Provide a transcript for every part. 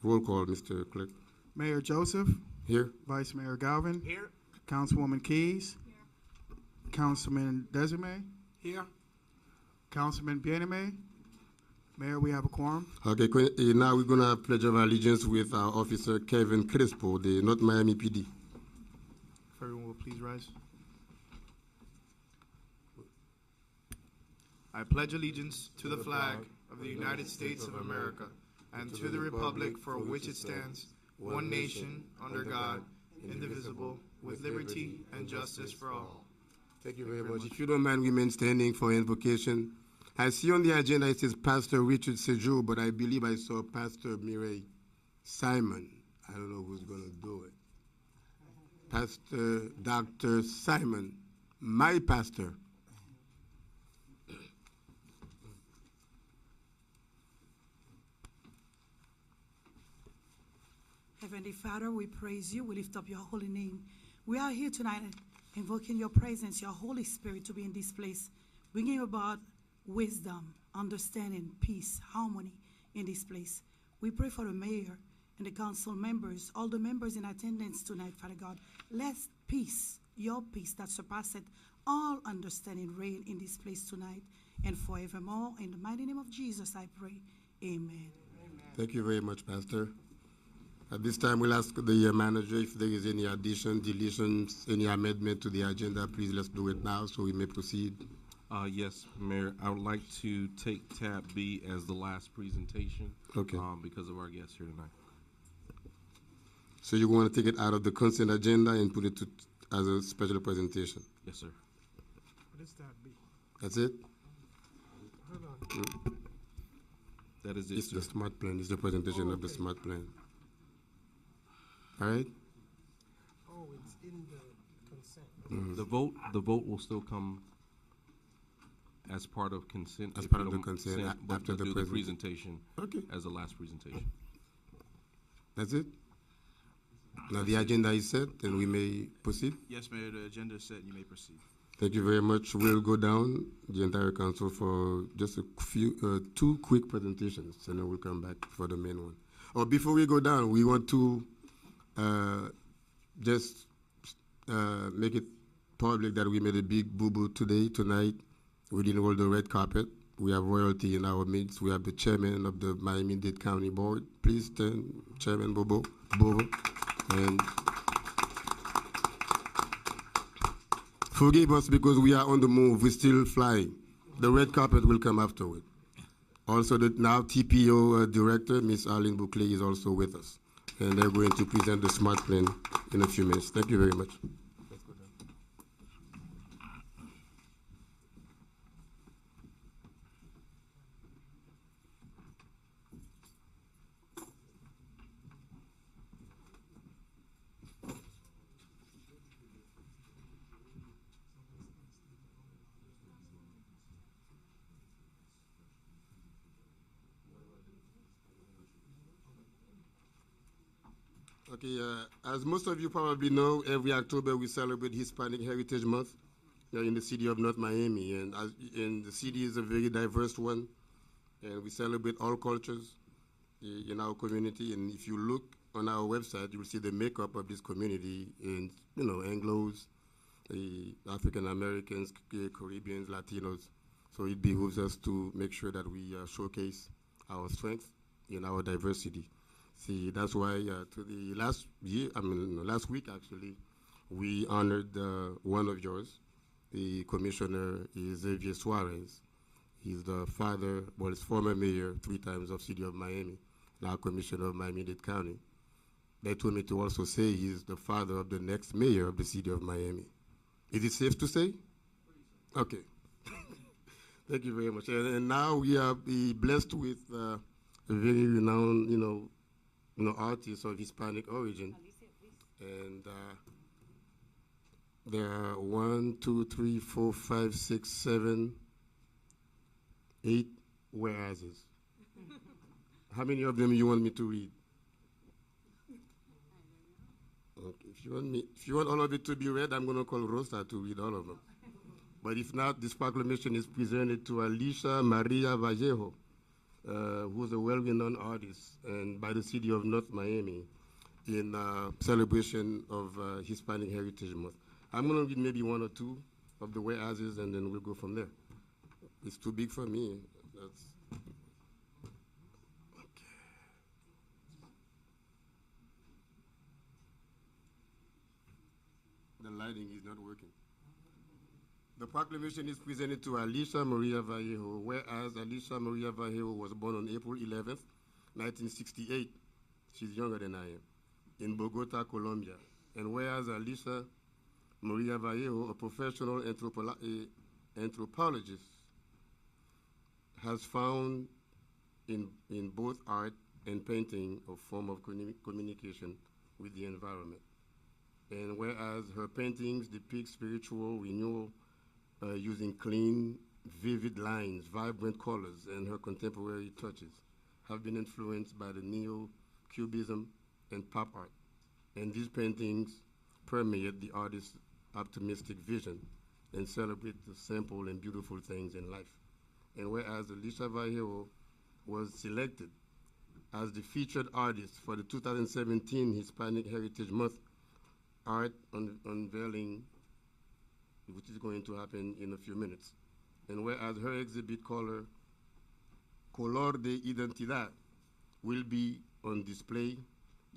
Roll call, Mr. Clerk. Mayor Joseph, Here. Vice Mayor Galvin, Here. Councilwoman Keys, Councilman Desiree, Here. Councilman Bieneme. Mayor, we have a quorum. Okay, now we're going to have pledge of allegiance with our officer Kevin Crespo, the North Miami PD. If everyone will please rise. I pledge allegiance to the flag of the United States of America and to the republic for which it stands, one nation, under God, indivisible, with liberty and justice for all. Thank you very much. If you don't mind, remain standing for invocation. I see on the agenda it says Pastor Richard Sejour, but I believe I saw Pastor Mireille Simon. I don't know who's going to do it. Pastor Dr. Simon, my pastor. Heavenly Father, we praise you. We lift up your holy name. We are here tonight invoking your presence, your Holy Spirit to be in this place, bringing about wisdom, understanding, peace, harmony in this place. We pray for the mayor and the council members, all the members in attendance tonight, Father God. Let peace, your peace that surpasseth all understanding, reign in this place tonight and forevermore. In the mighty name of Jesus, I pray. Amen. Thank you very much, Pastor. At this time, we'll ask the manager if there is any addition, deletions, any amendment to the agenda. Please, let's do it now so we may proceed. Yes, Mayor. I would like to take tab B as the last presentation. Okay. Because of our guests here tonight. So you want to take it out of the consent agenda and put it as a special presentation? Yes, sir. What is that? That's it? Hold on. That is it, It's sir. the smart plan. It's the presentation of the smart plan. All right? Oh, it's in the consent. The vote will still come as part of consent. As if part you of the don't consent, but after to the do the presentation. presentation Okay. as the last presentation. That's it? Now the agenda is set, and we may proceed. Yes, Mayor, the agenda is set and you may proceed. Thank you very much. We'll go down the entire council for just a few, two quick presentations, and then we'll come back for the main one. Oh, before we go down, we want to just make it public that we made a big boo-boo tonight. We didn't roll the red carpet. We have royalty in our midst. We have the chairman of the Miami-Dade County Board. Please stand, Chairman Bobo. And forgive us because we are on the move. We're still flying. The red carpet will come afterward. Also, the now TPO director, Ms. Arlene Bouclé, is also with us. And they're going to present the smart plan in a few minutes. Thank you very much. Okay, as most of you probably know, every October we celebrate Hispanic Heritage Month in the city of North Miami. And the city is a very diverse one, and we celebrate all cultures in our community. And if you look on our website, you'll see the makeup of this community in, Anglos, African Americans, Caribbeans, Latinos. So it behooves us to make sure that we showcase our strength in our diversity. See, that's why last week actually, we honored one of yours. The commissioner is Xavier Suarez. He's the father, he's former mayor 3 times of city of Miami, now commissioner of Miami-Dade County. They told me to also say he's the father of the next mayor of the city of Miami. Is it safe to say? Okay. Thank you very much. And now we are blessed with a very renowned, artist of Hispanic origin. And there are 1, 2, 3, 4, 5, 6, 7, 8 whereases. How many of them you want me to read? Okay, if you want all of it to be read, I'm going to call Rosa to read all of them. But if not, this proclamation is presented to Alicia Maria Vallejo, who's a well-renowned artist, and by the city of North Miami in celebration of Hispanic Heritage Month. I'm going to read maybe one or two of the whereases, and then we'll go from there. It's too big for me. That's the lighting is not working. The proclamation is presented to Alicia Maria Vallejo, whereas Alicia Maria Vallejo was born on April 11th, 1968. She's younger than I am, in Bogota, Colombia. And whereas Alicia Maria Vallejo, a professional anthropologist, has found in both art and painting a form of communication with the environment. And whereas her paintings depict spiritual renewal using clean, vivid lines, vibrant colors, and her contemporary touches have been influenced by the neo-cubism and pop art. And these paintings permeate the artist's optimistic vision and celebrate the simple and beautiful things in life. And whereas Alicia Vallejo was selected as the featured artist for the 2017 Hispanic Heritage Month art unveiling, which is going to happen in a few minutes. And whereas her exhibit Color de Identidad will be on display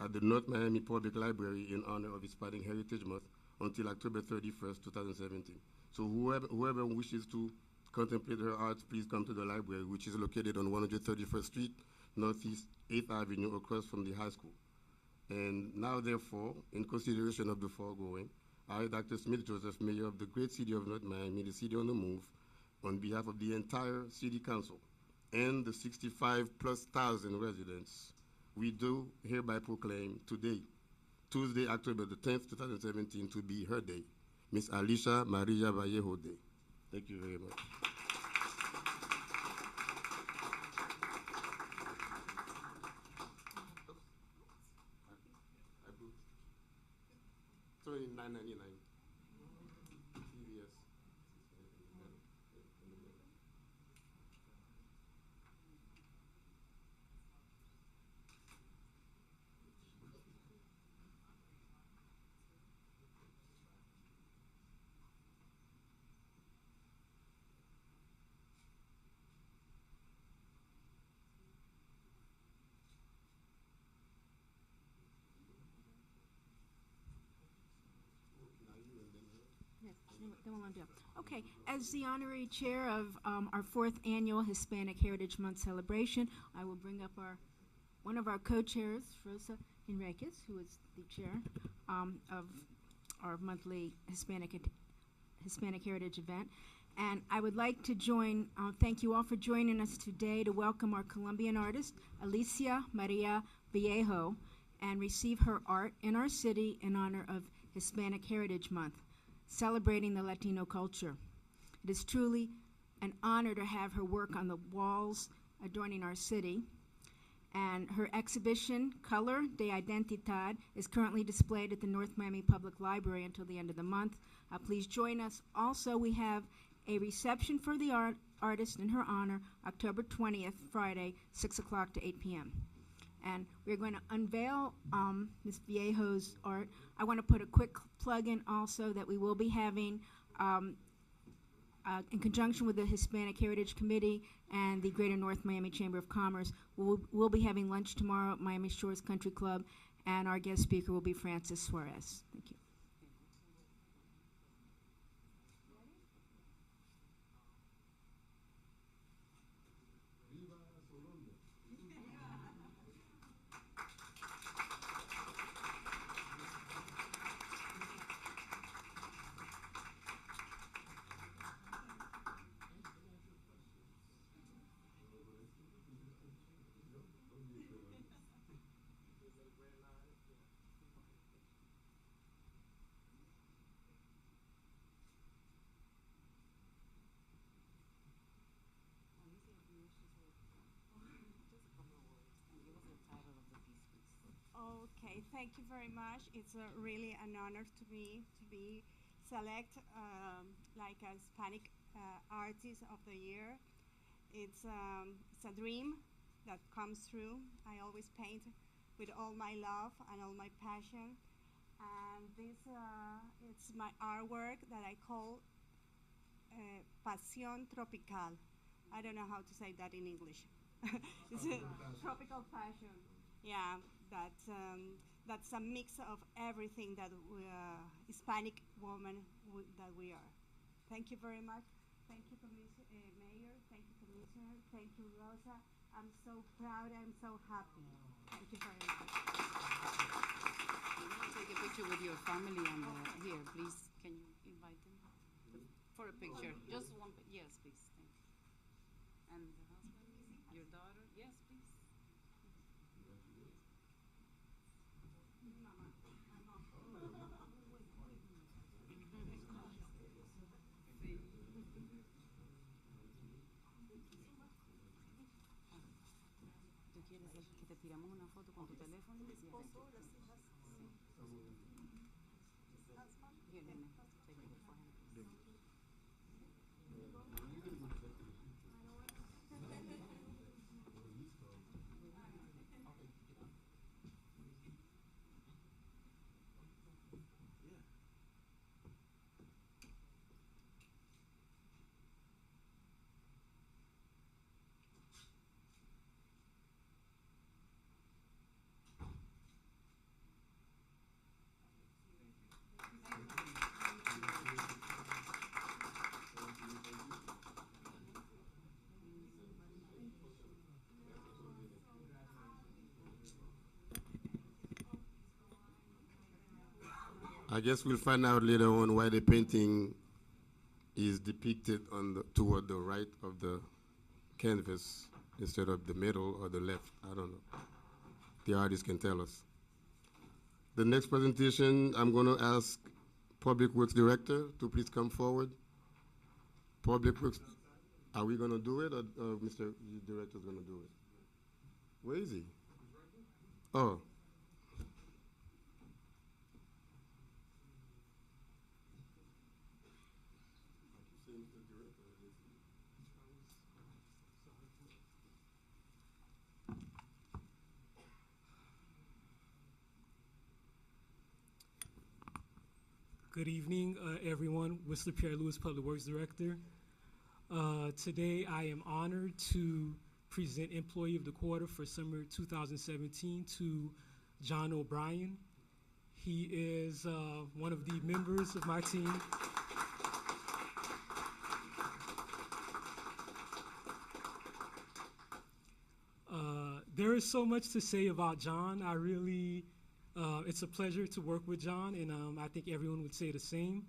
at the North Miami Public Library in honor of Hispanic Heritage Month until October 31st, 2017. So whoever wishes to contemplate her art, please come to the library, which is located on 131st Street, Northeast 8th Avenue, across from the high school. And now, therefore, in consideration of the foregoing, I, Dr. Smith Joseph, Mayor of the great city of North Miami, the city on the move, on behalf of the entire city council and the 65,000+ residents, we do hereby proclaim today, Tuesday, October the 10th, 2017, to be her day, Miss Alicia Maria Vallejo Day. Thank you very much. $29.99. CVS. Okay, as the honorary chair of our 4th annual Hispanic Heritage Month celebration, I will bring up one of our co-chairs, Rosa Enriquez, who is the chair of our monthly Hispanic Heritage event. And I would like to thank you all for joining us today to welcome our Colombian artist, Alicia Maria Vallejo, and receive her art in our city in honor of Hispanic Heritage Month, celebrating the Latino culture. It is truly an honor to have her work on the walls adorning our city. And her exhibition, Color de Identidad, is currently displayed at the North Miami Public Library until the end of the month. Please join us. Also, we have a reception for the artist in her honor, October 20th, Friday, 6 o'clock to 8 p.m. And we're going to unveil Ms. Vallejo's art. I want to put a quick plug in also that we will be having, in conjunction with the Hispanic Heritage Committee and the Greater North Miami Chamber of Commerce, we'll be having lunch tomorrow at Miami Shores Country Club, and our guest speaker will be Francis Suarez. Thank you. Okay, thank you very much. It's really an honor to me to be selected like a Hispanic Artist of the Year. It's a dream that comes through. I always paint with all my love and all my passion. And this it's my artwork that I call Pasión Tropical. I don't know how to say that in English. It's a tropical passion. Yeah, that's a mix of everything that we, Hispanic woman that we are. Thank you very much. Thank you, Mayor. Thank you, Commissioner. Thank you, Rosa. I'm so proud. I'm so happy. Thank you very much. Take a picture with your family and here, please. Can you invite them for a picture? Just one. Yes, please. Thank you. And the husband, your daughter. Yes, please. ¿Tú quieres que te tiramos una foto con tu teléfono? Sí. Here, nene. Take it for him. I guess we'll find out later on why the painting is depicted on toward the right of the canvas instead of the middle or the left. I don't know. The artist can tell us. The next presentation, I'm going to ask Public Works Director to please come forward. Public Works, are we going to do it or Mr. Director is going to do it? Where is he? Oh. Good evening, everyone. Whistler Pierre Lewis, Public Works Director. Today, I am honored to present Employee of the Quarter for summer 2017 to John O'Brien. He is one of the members of my team. There is so much to say about John. It's a pleasure to work with John, and I think everyone would say the same.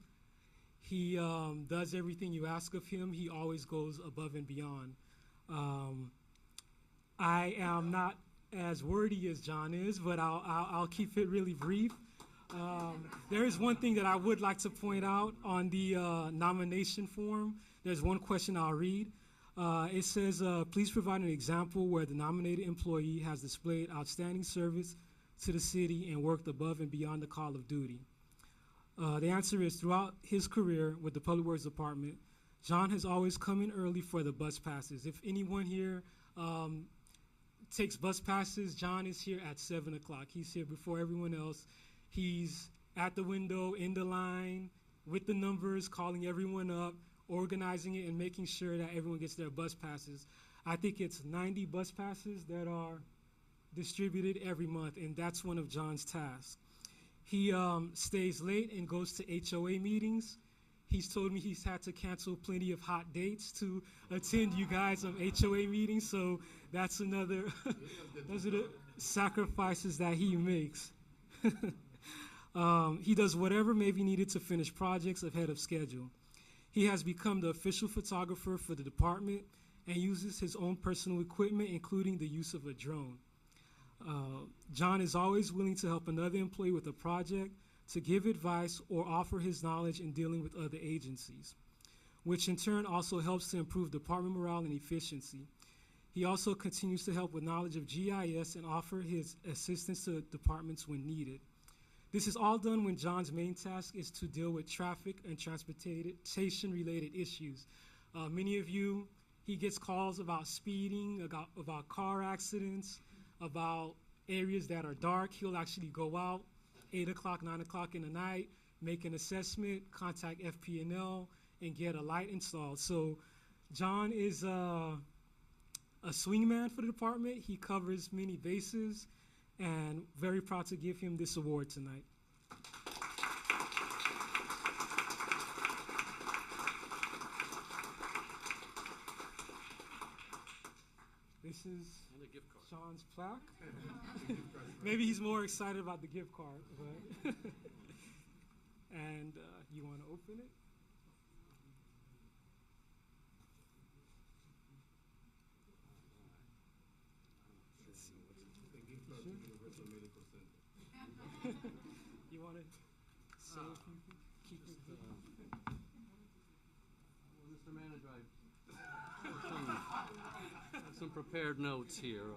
He does everything you ask of him. He always goes above and beyond. I am not as wordy as John is, but I'll keep it really brief. There is one thing that I would like to point out on the nomination form. There's one question I'll read. It says, please provide an example where the nominated employee has displayed outstanding service to the city and worked above and beyond the call of duty. The answer is, throughout his career with the Public Works Department, John has always come in early for the bus passes. If anyone here takes bus passes, John is here at 7 o'clock. He's here before everyone else. He's at the window, in the line, with the numbers, calling everyone up, organizing it, and making sure that everyone gets their bus passes. I think it's 90 bus passes that are distributed every month, and that's one of John's tasks. He stays late and goes to HOA meetings. He's told me he's had to cancel plenty of hot dates to attend you guys' HOA meetings, so that's another, those are the sacrifices that he makes. He does whatever may be needed to finish projects ahead of schedule. He has become the official photographer for the department and uses his own personal equipment, including the use of a drone. John is always willing to help another employee with a project, to give advice, or offer his knowledge in dealing with other agencies, which in turn also helps to improve department morale and efficiency. He also continues to help with knowledge of GIS and offer his assistance to departments when needed. This is all done when John's main task is to deal with traffic and transportation-related issues. Many of you He gets calls about speeding, about car accidents, about areas that are dark. He'll actually go out 8 o'clock, 9 o'clock in the night, make an assessment, contact FP&L, and get a light installed. So John is a swingman for the department. He covers many bases, and very proud to give him this award tonight. This is Sean's plaque. Maybe he's more excited about the gift card. But and you want to open it? You want to say if you can keep it? Mr. Manager, I have some prepared notes here.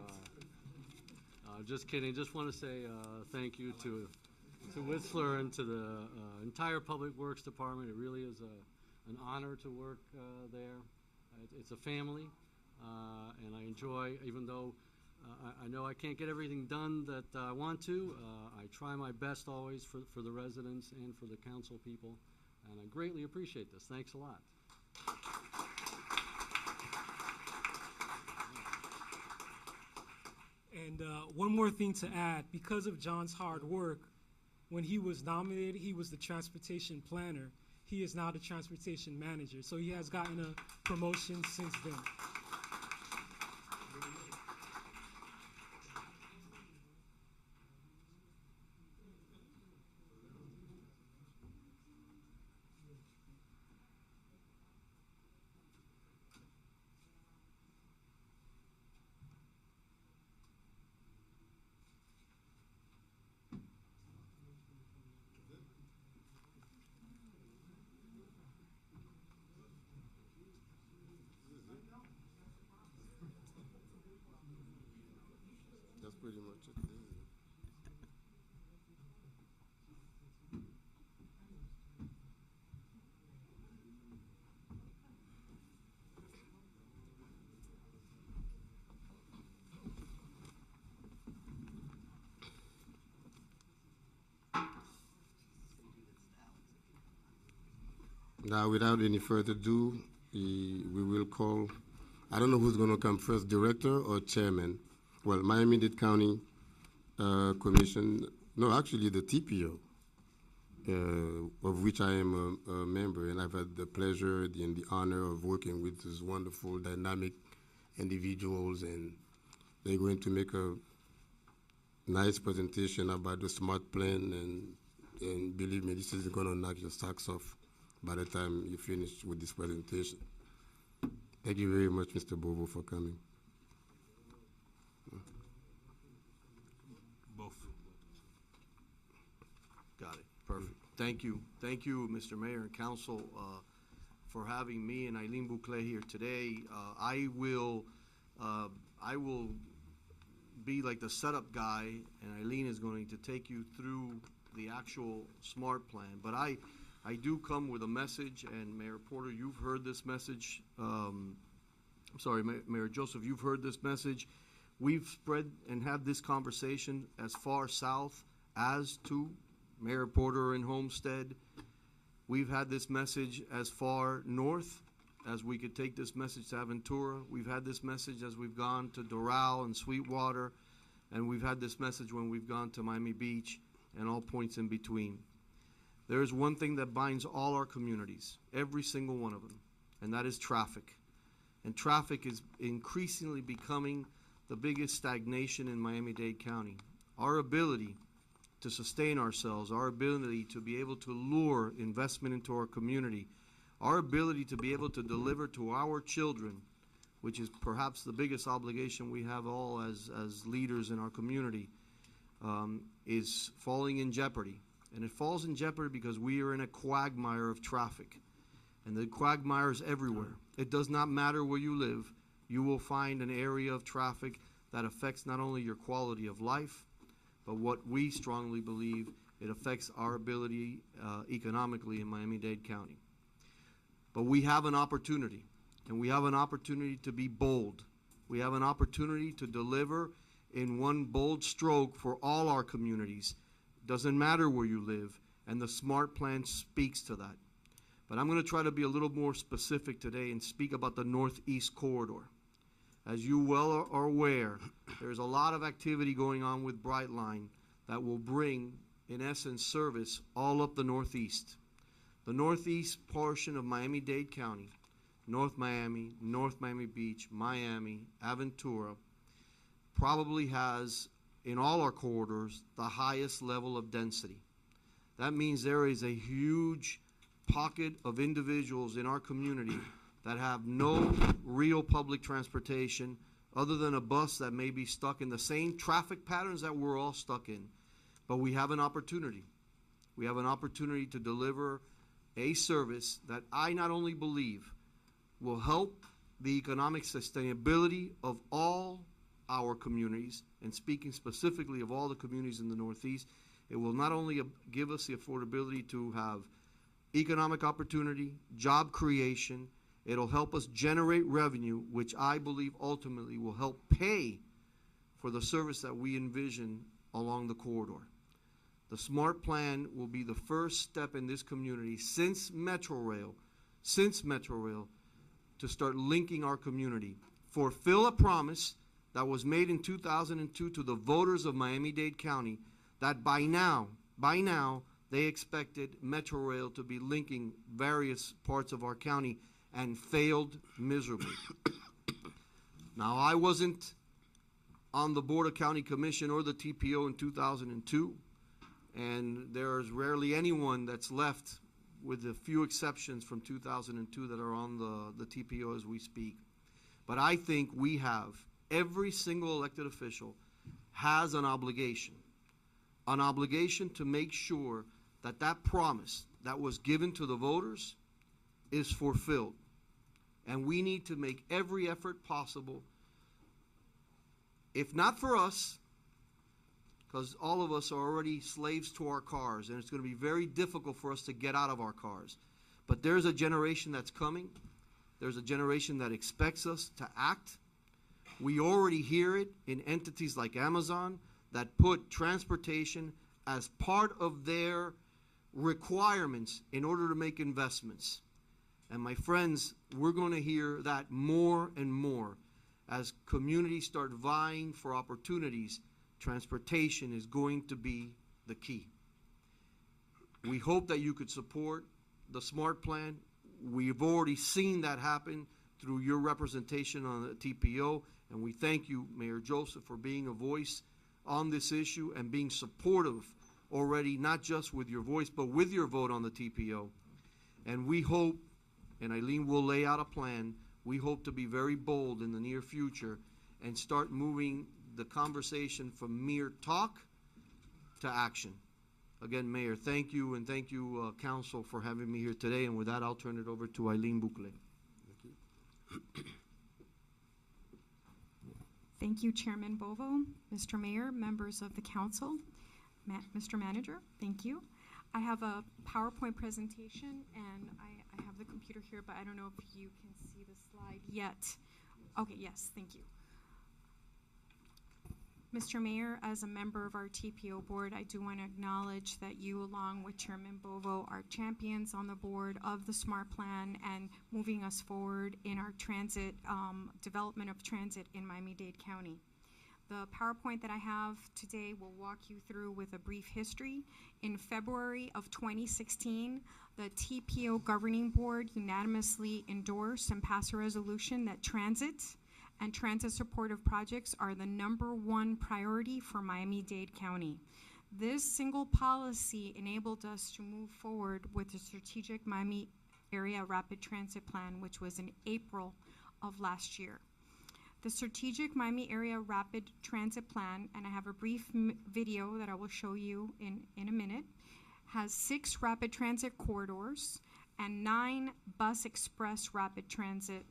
Just kidding. Just want to say thank you to Whistler and to the entire Public Works Department. It really is an honor to work there. It's a family, and I enjoy, even though I know I can't get everything done that I want to. I try my best always for the residents and for the council people, and I greatly appreciate this. Thanks a lot. And one more thing to add, because of John's hard work, when he was nominated, he was the transportation planner. He is now the transportation manager, so he has gotten a promotion since then. That's pretty much it. Now, without any further ado, we will call, I don't know who's going to come first, director or chairman. Well, Miami-Dade County Commission, no, actually the TPO, of which I am a member, and I've had the pleasure and the honor of working with these wonderful, dynamic individuals, and they're going to make a nice presentation about the SMART plan, and believe me, this is going to knock your socks off by the time you finish with this presentation. Thank you very much, Mr. Bovo, for coming. Both. Got it. Perfect. Thank you. Thank you, Mr. Mayor and Council, for having me and Eileen Bouclet here today. I will be like the setup guy, and Eileen is going to take you through the actual SMART plan. But I do come with a message, and Mayor Porter, you've heard this message. Mayor Joseph, you've heard this message. We've spread and had this conversation as far south as to Mayor Porter and Homestead. We've had this message as far north as we could take this message to Aventura. We've had this message as we've gone to Doral and Sweetwater, and we've had this message when we've gone to Miami Beach and all points in between. There is one thing that binds all our communities, every single one of them, and that is traffic. And traffic is increasingly becoming the biggest stagnation in Miami-Dade County. Our ability to sustain ourselves, our ability to be able to lure investment into our community, our ability to be able to deliver to our children, which is perhaps the biggest obligation we have all as leaders in our community, is falling in jeopardy. And it falls in jeopardy because we are in a quagmire of traffic. And the quagmire is everywhere. It does not matter where you live. You will find an area of traffic that affects not only your quality of life, but what we strongly believe, it affects our ability economically in Miami-Dade County. But we have an opportunity. and we have an opportunity to be bold. We have an opportunity to deliver in one bold stroke for all our communities. Doesn't matter where you live, and the SMART plan speaks to that. But I'm going to try to be a little more specific today and speak about the Northeast Corridor. As you well are aware, there's a lot of activity going on with Brightline that will bring, in essence, service all up the Northeast. The Northeast portion of Miami-Dade County, North Miami Beach, Miami, Aventura, probably has, in all our corridors, the highest level of density. That means there is a huge pocket of individuals in our community that have no real public transportation other than a bus that may be stuck in the same traffic patterns that we're all stuck in. But we have an opportunity. We have an opportunity to deliver a service that I not only believe will help the economic sustainability of all our communities, and speaking specifically of all the communities in the Northeast, it will not only give us the affordability to have economic opportunity, job creation, it'll help us generate revenue, which I believe ultimately will help pay for the service that we envision along the corridor. The SMART plan will be the first step in this community since Metrorail, to start linking our community. Fulfill a promise that was made in 2002 to the voters of Miami-Dade County that by now, they expected Metrorail to be linking various parts of our county and failed miserably. Now, I wasn't on the Board of County Commission or the TPO in 2002, and there's rarely anyone that's left, with a few exceptions from 2002, that are on the TPO as we speak. But I think we have, every single elected official has an obligation to make sure that that promise that was given to the voters is fulfilled. And we need to make every effort possible, if not for us, because all of us are already slaves to our cars, and it's going to be very difficult for us to get out of our cars. But there's a generation that's coming. There's a generation that expects us to act. We already hear it in entities like Amazon that put transportation as part of their requirements in order to make investments. And my friends, we're going to hear that more and more as communities start vying for opportunities. Transportation is going to be the key. We hope that you could support the SMART plan. We've already seen that happen through your representation on the TPO, and we thank you, Mayor Joseph, for being a voice on this issue and being supportive already, not just with your voice, but with your vote on the TPO. And we hope, and Eileen will lay out a plan, we hope to be very bold in the near future and start moving the conversation from mere talk to action. Again, Mayor, thank you, and thank you, Council, for having me here today. And with that, I'll turn it over to Eileen Bucle. Thank you, Chairman Bovo, Mr. Mayor, members of the Council, Mr. Manager, thank you. I have a PowerPoint presentation, and I have the computer here, but I don't know if you can see the slide yet. Okay, yes, thank you. Mr. Mayor, as a member of our TPO board, I do want to acknowledge that you, along with Chairman Bovo, are champions on the board of the SMART plan and moving us forward in our transit, development of transit in Miami-Dade County. The PowerPoint that I have today will walk you through with a brief history. In February of 2016, the TPO Governing Board unanimously endorsed and passed a resolution that transit and transit supportive projects are the #1 priority for Miami-Dade County. This single policy enabled us to move forward with the Strategic Miami Area Rapid Transit Plan, which was in April of last year. The Strategic Miami Area Rapid Transit Plan, and I have a brief video that I will show you in a minute, has 6 rapid transit corridors and 9 bus express rapid transit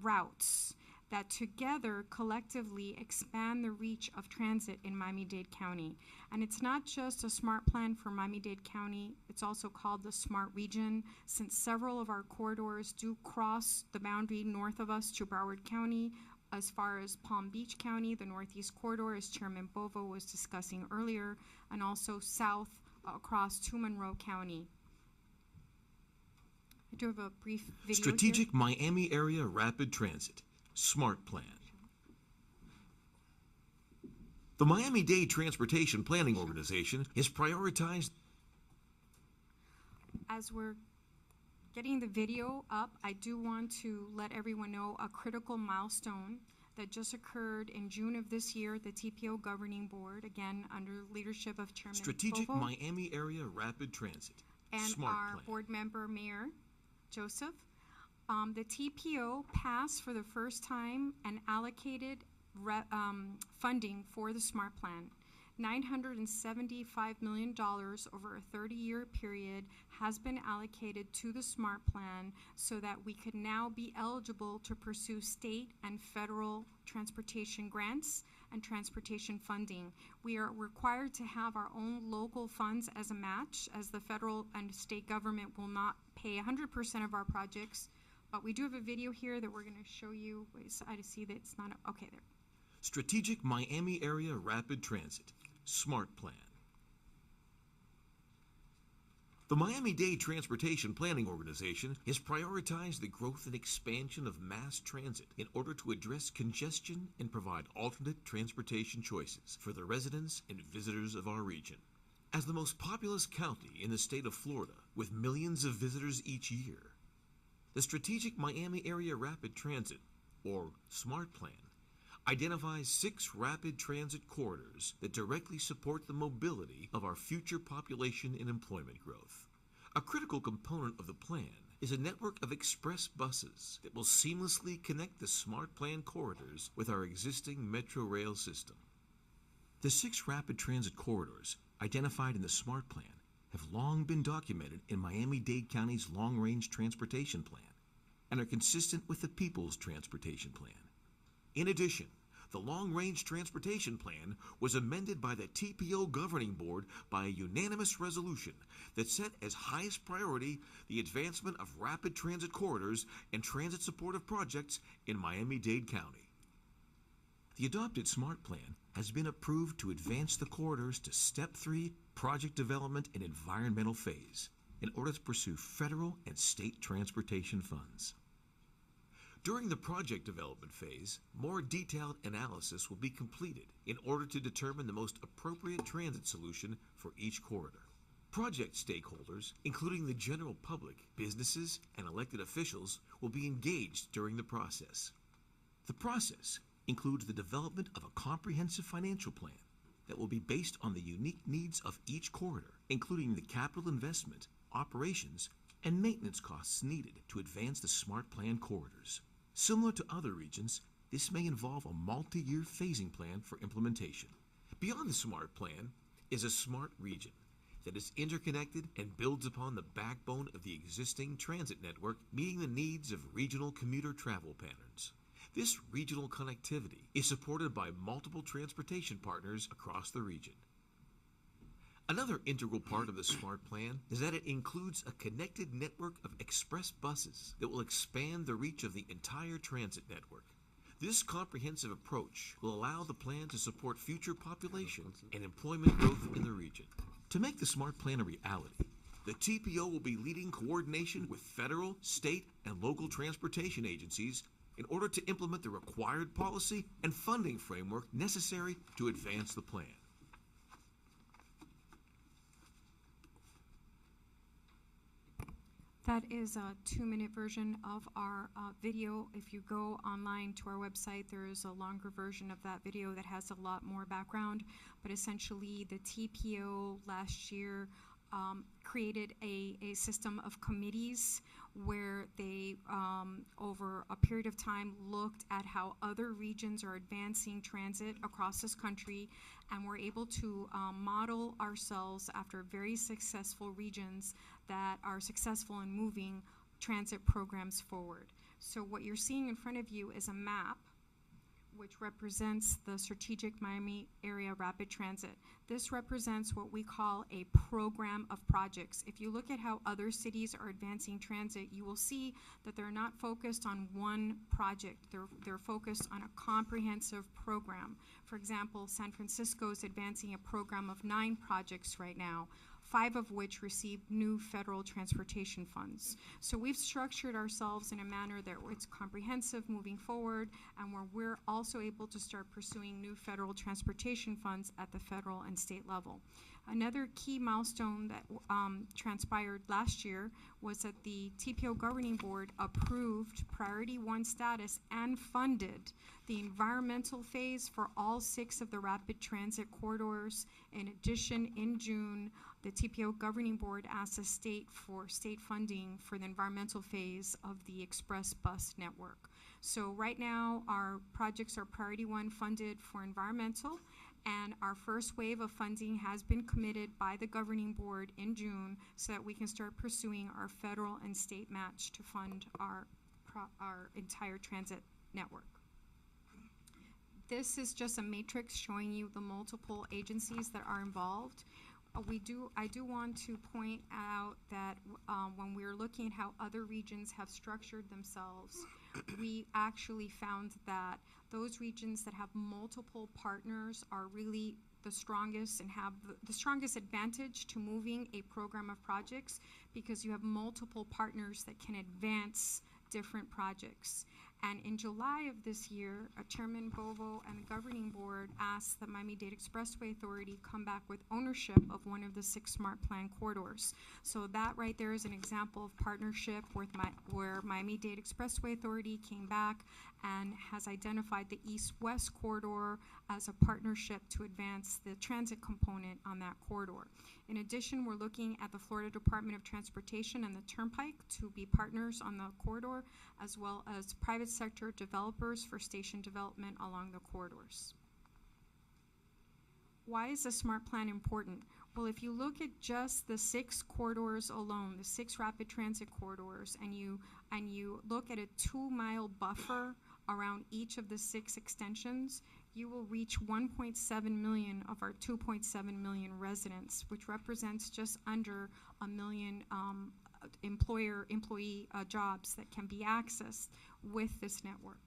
routes that together collectively expand the reach of transit in Miami-Dade County. And it's not just a smart plan for Miami-Dade County, it's also called the Smart Region, since several of our corridors do cross the boundary north of us to Broward County, as far as Palm Beach County, the Northeast Corridor, as Chairman Bovo was discussing earlier, and also south across to Monroe County. I do have a brief video Strategic here. Miami Area Rapid Transit, SMART Plan. The Miami-Dade Transportation Planning Organization has prioritized. As we're getting the video up, I do want to let everyone know a critical milestone that just occurred in June of this year. The TPO Governing Board, again under leadership of Chairman Strategic Bovo Miami Area Rapid Transit, and SMART our Plan. board member, Mayor Joseph. The TPO passed for the first time and allocated funding for the SMART Plan. $975 million over a 30-year period has been allocated to the SMART Plan so that we could now be eligible to pursue state and federal transportation grants and transportation funding. We are required to have our own local funds as a match, as the federal and state government will not pay 100% of our projects. But we do have a video here that we're going to show you. Wait, so I see that it's not, okay, there. Strategic Miami Area Rapid Transit, SMART Plan. The Miami-Dade Transportation Planning Organization has prioritized the growth and expansion of mass transit in order to address congestion and provide alternate transportation choices for the residents and visitors of our region. As the most populous county in the state of Florida, with millions of visitors each year, the Strategic Miami Area Rapid Transit, or SMART Plan, identifies 6 rapid transit corridors that directly support the mobility of our future population and employment growth. A critical component of the plan is a network of express buses that will seamlessly connect the SMART Plan corridors with our existing Metro Rail system. The 6 rapid transit corridors identified in the SMART Plan have long been documented in Miami-Dade County's Long-Range Transportation Plan and are consistent with the People's Transportation Plan. In addition, the Long-Range Transportation Plan was amended by the TPO Governing Board by a unanimous resolution that set as highest priority the advancement of rapid transit corridors and transit supportive projects in Miami-Dade County. The adopted SMART Plan has been approved to advance the corridors to Step 3 Project Development and Environmental Phase in order to pursue federal and state transportation funds. During the project development phase, more detailed analysis will be completed in order to determine the most appropriate transit solution for each corridor. Project stakeholders, including the general public, businesses, and elected officials, will be engaged during the process. The process includes the development of a comprehensive financial plan that will be based on the unique needs of each corridor, including the capital investment, operations, and maintenance costs needed to advance the SMART Plan corridors. Similar to other regions, this may involve a multi-year phasing plan for implementation. Beyond the SMART Plan is a SMART Region that is interconnected and builds upon the backbone of the existing transit network, meeting the needs of regional commuter travel patterns. This regional connectivity is supported by multiple transportation partners across the region. Another integral part of the SMART Plan is that it includes a connected network of express buses that will expand the reach of the entire transit network. This comprehensive approach will allow the plan to support future population and employment growth in the region. To make the SMART Plan a reality, the TPO will be leading coordination with federal, state, and local transportation agencies in order to implement the required policy and funding framework necessary to advance the plan. That is a 2-minute version of our video. If you go online to our website, there is a longer version of that video that has a lot more background. But essentially, the TPO last year created a system of committees where they, over a period of time, looked at how other regions are advancing transit across this country, and we're able to model ourselves after very successful regions that are successful in moving transit programs forward. So what you're seeing in front of you is a map which represents the Strategic Miami Area Rapid Transit. This represents what we call a program of projects. If you look at how other cities are advancing transit, you will see that they're not focused on one project. They're focused on a comprehensive program. For example, San Francisco is advancing a program of 9 projects right now, 5 of which received new federal transportation funds. So we've structured ourselves in a manner that it's comprehensive moving forward, and where we're also able to start pursuing new federal transportation funds at the federal and state level. Another key milestone that transpired last year was that the TPO Governing Board approved Priority 1 status and funded the environmental phase for all 6 of the rapid transit corridors. In addition, in June, the TPO Governing Board asked the state for state funding for the environmental phase of the express bus network. So right now, our projects are Priority 1 funded for environmental, and our first wave of funding has been committed by the Governing Board in June so that we can start pursuing our federal and state match to fund our entire transit network. This is just a matrix showing you the multiple agencies that are involved. I do want to point out that when we're looking at how other regions have structured themselves, we actually found that those regions that have multiple partners are really the strongest and have the strongest advantage to moving a program of projects, because you have multiple partners that can advance different projects. And in July of this year, Chairman Bovo and the Governing Board asked the Miami-Dade Expressway Authority come back with ownership of one of the 6 Smart Plan corridors. So that right there is an example of partnership where Miami-Dade Expressway Authority came back and has identified the East-West corridor as a partnership to advance the transit component on that corridor. In addition, we're looking at the Florida Department of Transportation and the Turnpike to be partners on the corridor, as well as private sector developers for station development along the corridors. Why is the Smart Plan important? Well, if you look at just the 6 corridors alone, the 6 rapid transit corridors, and you look at a 2-mile buffer around each of the 6 extensions, you will reach 1.7 million of our 2.7 million residents, which represents just under 1 million employee jobs that can be accessed with this network.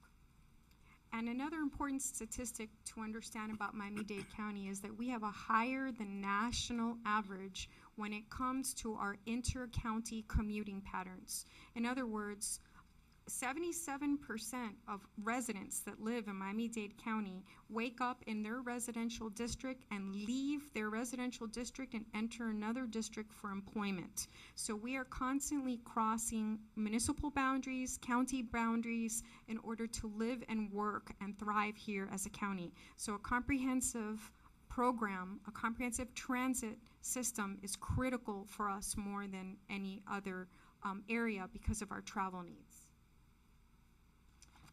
And another important statistic to understand about Miami-Dade County is that we have a higher than national average when it comes to our inter-county commuting patterns. In other words, 77% of residents that live in Miami-Dade County wake up in their residential district and leave their residential district and enter another district for employment. So we are constantly crossing municipal boundaries, county boundaries, in order to live and work and thrive here as a county. So a comprehensive program, a comprehensive transit system is critical for us more than any other area because of our travel needs.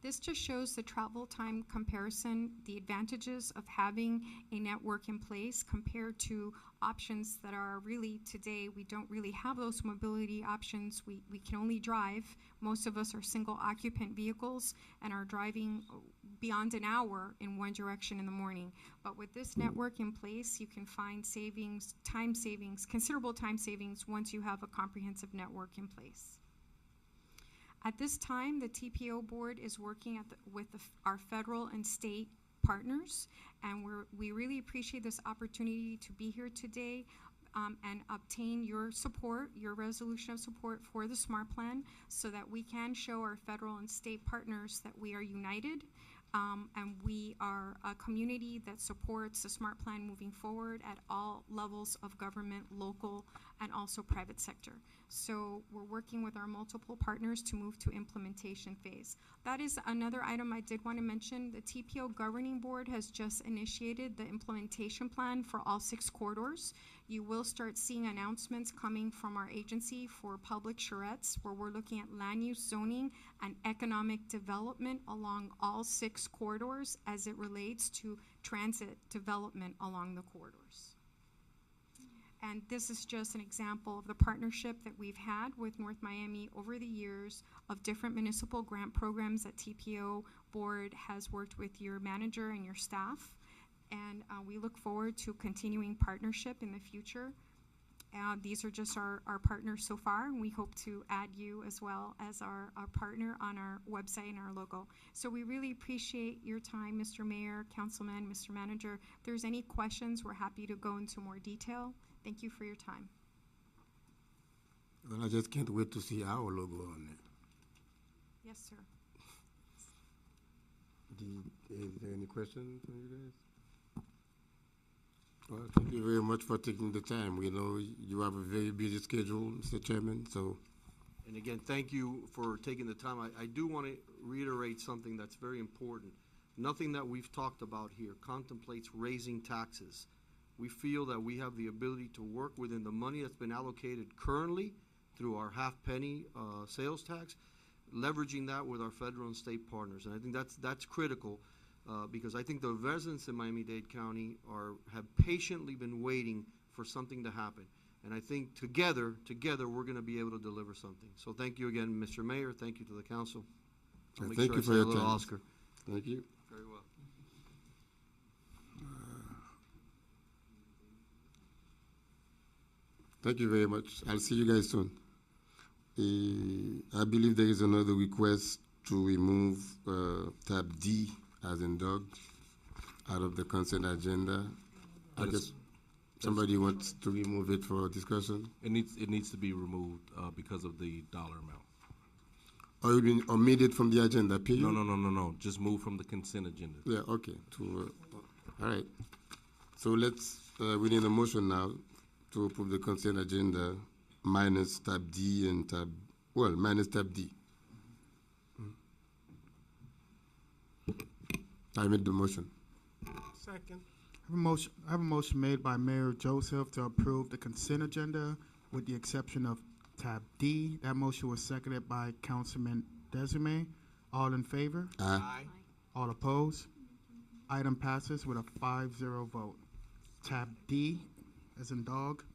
This just shows the travel time comparison, the advantages of having a network in place compared to options that are really today. We don't really have those mobility options. We can only drive. Most of us are single occupant vehicles and are driving beyond an hour in one direction in the morning. But with this network in place, you can find savings, time savings, considerable time savings once you have a comprehensive network in place. At this time, the TPO board is working with our federal and state partners, and we really appreciate this opportunity to be here today and obtain your support, your resolution of support for the Smart Plan, so that we can show our federal and state partners that we are united and we are a community that supports the Smart Plan moving forward at all levels of government, local, and also private sector. So we're working with our multiple partners to move to implementation phase. That is another item I did want to mention. The TPO Governing Board has just initiated the implementation plan for all 6 corridors. You will start seeing announcements coming from our agency for public charrettes, where we're looking at land use zoning and economic development along all 6 corridors as it relates to transit development along the corridors. And this is just an example of the partnership that we've had with North Miami over the years of different municipal grant programs that TPO board has worked with your manager and your staff, and we look forward to continuing partnership in the future. These are just our partners so far, and we hope to add you as well as our partner on our website and our logo. So we really appreciate your time, Mr. Mayor, Councilman, Mr. Manager. If there's any questions, we're happy to go into more detail. Thank you for your time. Well, I just can't wait to see our logo on it. Yes, sir. Is there any questions from you guys? Well, thank you very much for taking the time. We know you have a very busy schedule, Mr. Chairman, so. And again, thank you for taking the time. I do want to reiterate something that's very important. Nothing that we've talked about here contemplates raising taxes. We feel that we have the ability to work within the money that's been allocated currently through our half-penny sales tax, leveraging that with our federal and state partners. And I think that's critical because I think the residents in Miami-Dade County have patiently been waiting for something to happen. And I think together, we're going to be able to deliver something. So thank you again, Mr. Mayor. Thank you to the council. I'll make Thank sure you I for say your hello to time. Oscar. Thank you. Very well. Thank you very much. I'll see you guys soon. I believe there is another request to remove tab D, as in dog, out of the consent agenda. I guess somebody wants to remove it for discussion. It needs to be removed because of the dollar amount. Or you mean omit it from the agenda, period? No. Just move from the consent agenda. Yeah, okay. All right. So we need a motion now to approve the consent agenda minus tab D and minus tab D. I made the motion. Second. I have a motion made by Mayor Joseph to approve the consent agenda with the exception of tab D. That motion was seconded by Councilman Desime. All in favor? Aye. All opposed? Item passes with a 5-0 vote. Tab D, as in dog.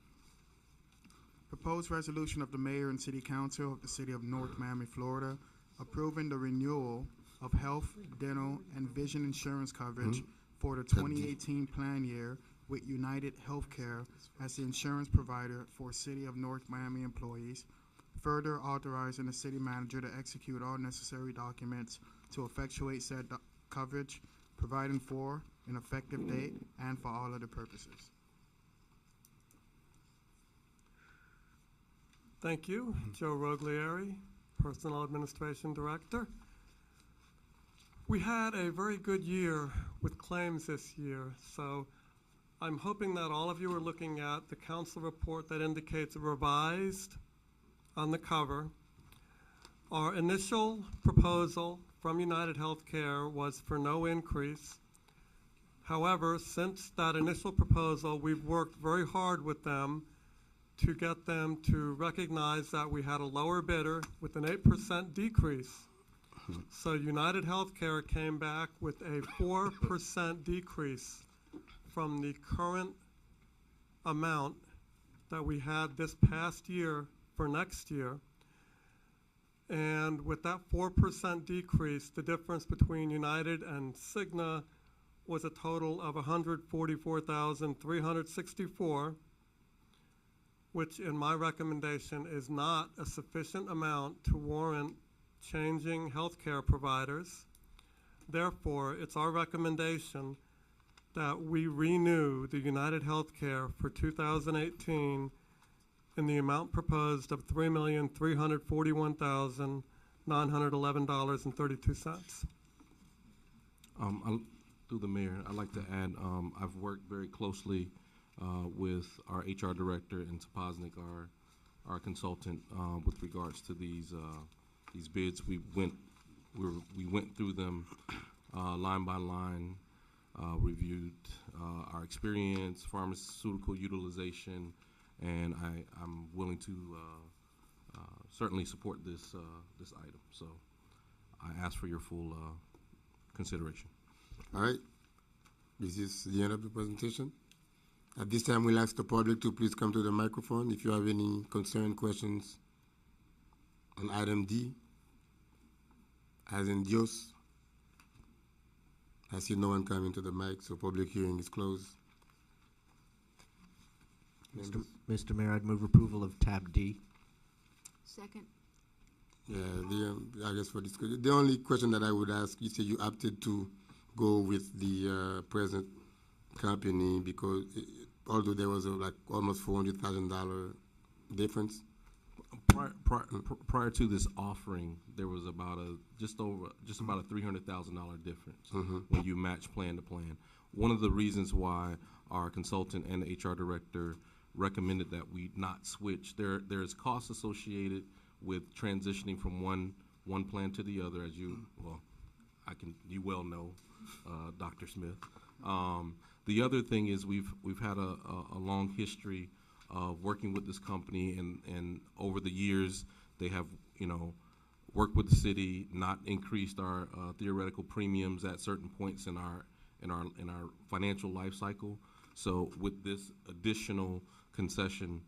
Proposed resolution of the mayor and city council of the city of North Miami, Florida, approving the renewal of health, dental, and vision insurance coverage for the 2018 plan year with United Healthcare as the insurance provider for city of North Miami employees, further authorizing the city manager to execute all necessary documents to effectuate said coverage, providing for an effective date and for all other purposes. Thank you. Joe Roglieri, Personal Administration Director. We had a very good year with claims this year, so I'm hoping that all of you are looking at the council report that indicates revised on the cover. Our initial proposal from United Healthcare was for no increase. However, since that initial proposal, we've worked very hard with them to get them to recognize that we had a lower bidder with an 8% decrease. So United Healthcare came back with a 4% decrease from the current amount that we had this past year for next year. And with that 4% decrease, the difference between United and Cigna was a total of $144,364, which in my recommendation is not a sufficient amount to warrant changing healthcare providers. Therefore, it's our recommendation that we renew the United Healthcare for 2018 in the amount proposed of $3,341,911.32. Through the mayor, I'd like to add, I've worked very closely with our HR director and Topoznik, our consultant, with regards to these bids. We went through them line by line, reviewed our experience, pharmaceutical utilization, and I'm willing to certainly support this item. So I ask for your full consideration. All right. This is the end of the presentation. At this time, we'll ask the public to please come to the microphone if you have any concern, questions on item D, as in Dios. I see no one coming to the mic, so public hearing is closed. Mr. Mayor, I'd move approval of tab D. Second. Yeah, I guess for discussion, the only question that I would ask, you say you opted to go with the present company because although there was like almost $400,000 difference. Prior to this offering, there was about just about a $300,000 difference when you match plan to plan. One of the reasons why our consultant and the HR director recommended that we not switch, there's costs associated with transitioning from one plan to the other, as you well know, Dr. Smith. The other thing is we've had a long history of working with this company, and over the years they have worked with the city, not increased our theoretical premiums at certain points in our financial life cycle. So with this additional concession,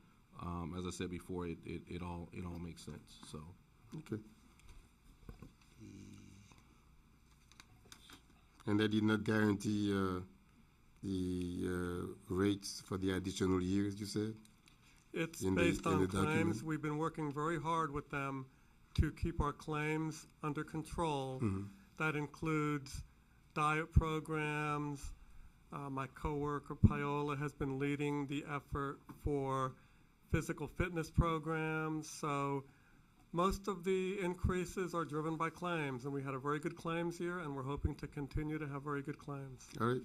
as I said before, it all makes sense. So okay. And they did not guarantee the rates for the additional years, you said? It's in based in on the document? claims. We've been working very hard with them to keep our claims under control. That includes diet programs. My coworker Paola has been leading the effort for physical fitness programs. So most of the increases are driven by claims, and we had a very good claims year, and we're hoping to continue to have very good claims. All right.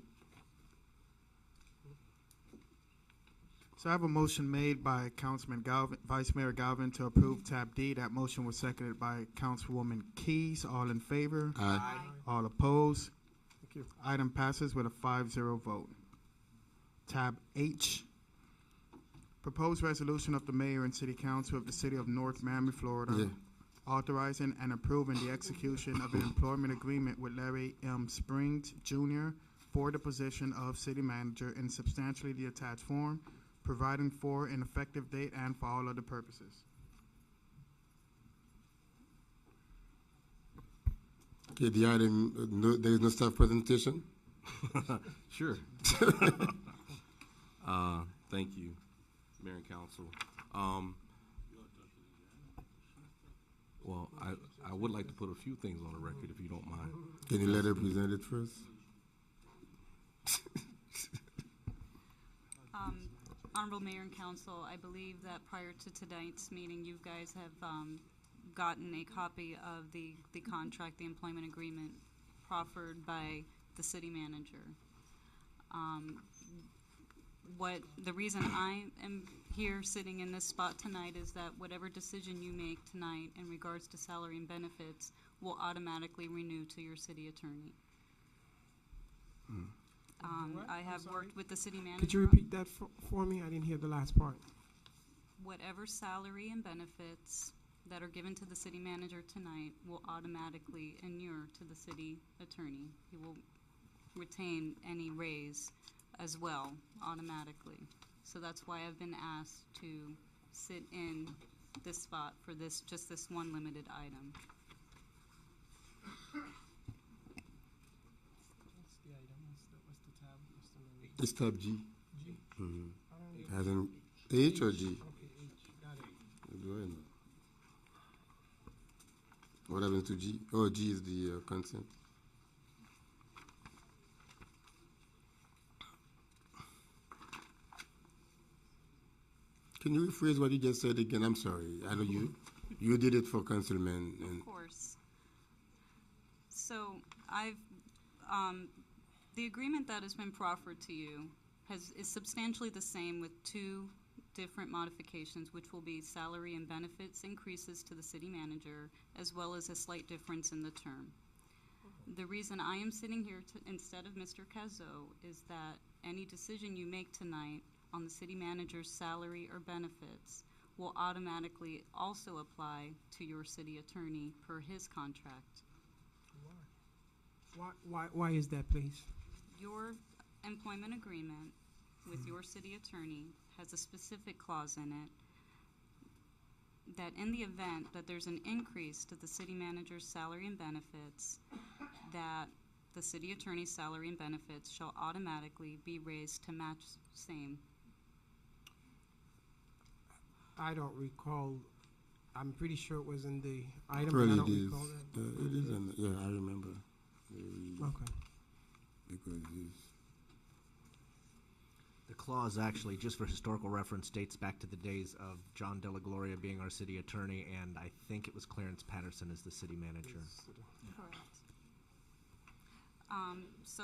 So I have a motion made by Councilman Galvin, Vice Mayor Galvin to approve tab D. That motion was seconded by Councilwoman Keys. All in favor? Aye. All opposed? Thank you. Item passes with a 5-0 vote. Tab H, proposed resolution of the mayor and city council of the city of North Miami, Florida, Yeah. authorizing and approving the execution of an employment agreement with Larry M. Springs Jr. for the position of city manager in substantially the attached form, providing for an effective date and for all other purposes. Okay, the item, there is no staff presentation? Sure. Thank you, Mayor and Council. Well, I would like to put a few things on the record, if you don't mind. Can you let her present it first? Honorable Mayor and Council, I believe that prior to tonight's meeting, you guys have gotten a copy of the contract, the employment agreement proffered by the city manager. The reason I am here sitting in this spot tonight is that whatever decision you make tonight in regards to salary and benefits will automatically renew to your city attorney. I have worked with the city manager. Could you repeat that for me? I didn't hear the last part. Whatever salary and benefits that are given to the city manager tonight will automatically inure to the city attorney. He will retain any raise as well automatically. So that's why I've been asked to sit in this spot for just this one limited item. It's tab G. As in H or G? Go ahead. What happens to G? Oh, G is the consent. Can you rephrase what you just said again? I'm sorry. I know you did it for councilmen. Of course. So the agreement that has been proffered to you is substantially the same with two different modifications, which will be salary and benefits increases to the city manager, as well as a slight difference in the term. The reason I am sitting here instead of Mr. Cazot is that any decision you make tonight on the city manager's salary or benefits will automatically also apply to your city attorney per his contract. Why is that, please? Your employment agreement with your city attorney has a specific clause in it that in the event that there's an increase to the city manager's salary and benefits, that the city attorney's salary and benefits shall automatically be raised to match same. I don't recall. I'm pretty sure it was in the item. Well, but I it don't is. recall that. It is, yeah, I remember. Okay. Because it's, The clause actually, just for historical reference, dates back to the days of John Della Gloria being our city attorney, and I think it was Clarence Patterson as the city manager. Correct. So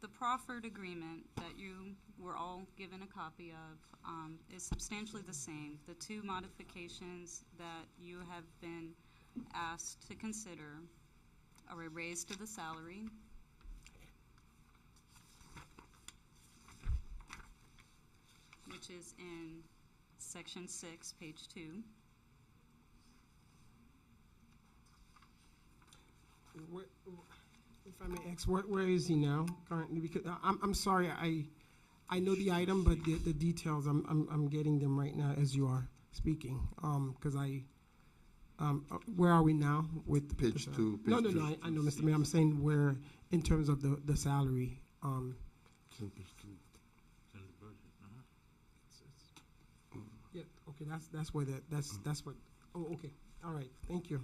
the proffered agreement that you were all given a copy of is substantially the same. The two modifications that you have been asked to consider are a raise to the salary which is in section 6, page 2. If I may ask, where is he now currently? Because I'm sorry, I know the item, but the details, I'm getting them right now as you are speaking. Because where are we now with Page the, two, No, page no, no. two. I know, Mr. Mayor. I'm saying where in terms of the salary. Yeah. Okay. That's where that's what. Oh, okay. All right. Thank you.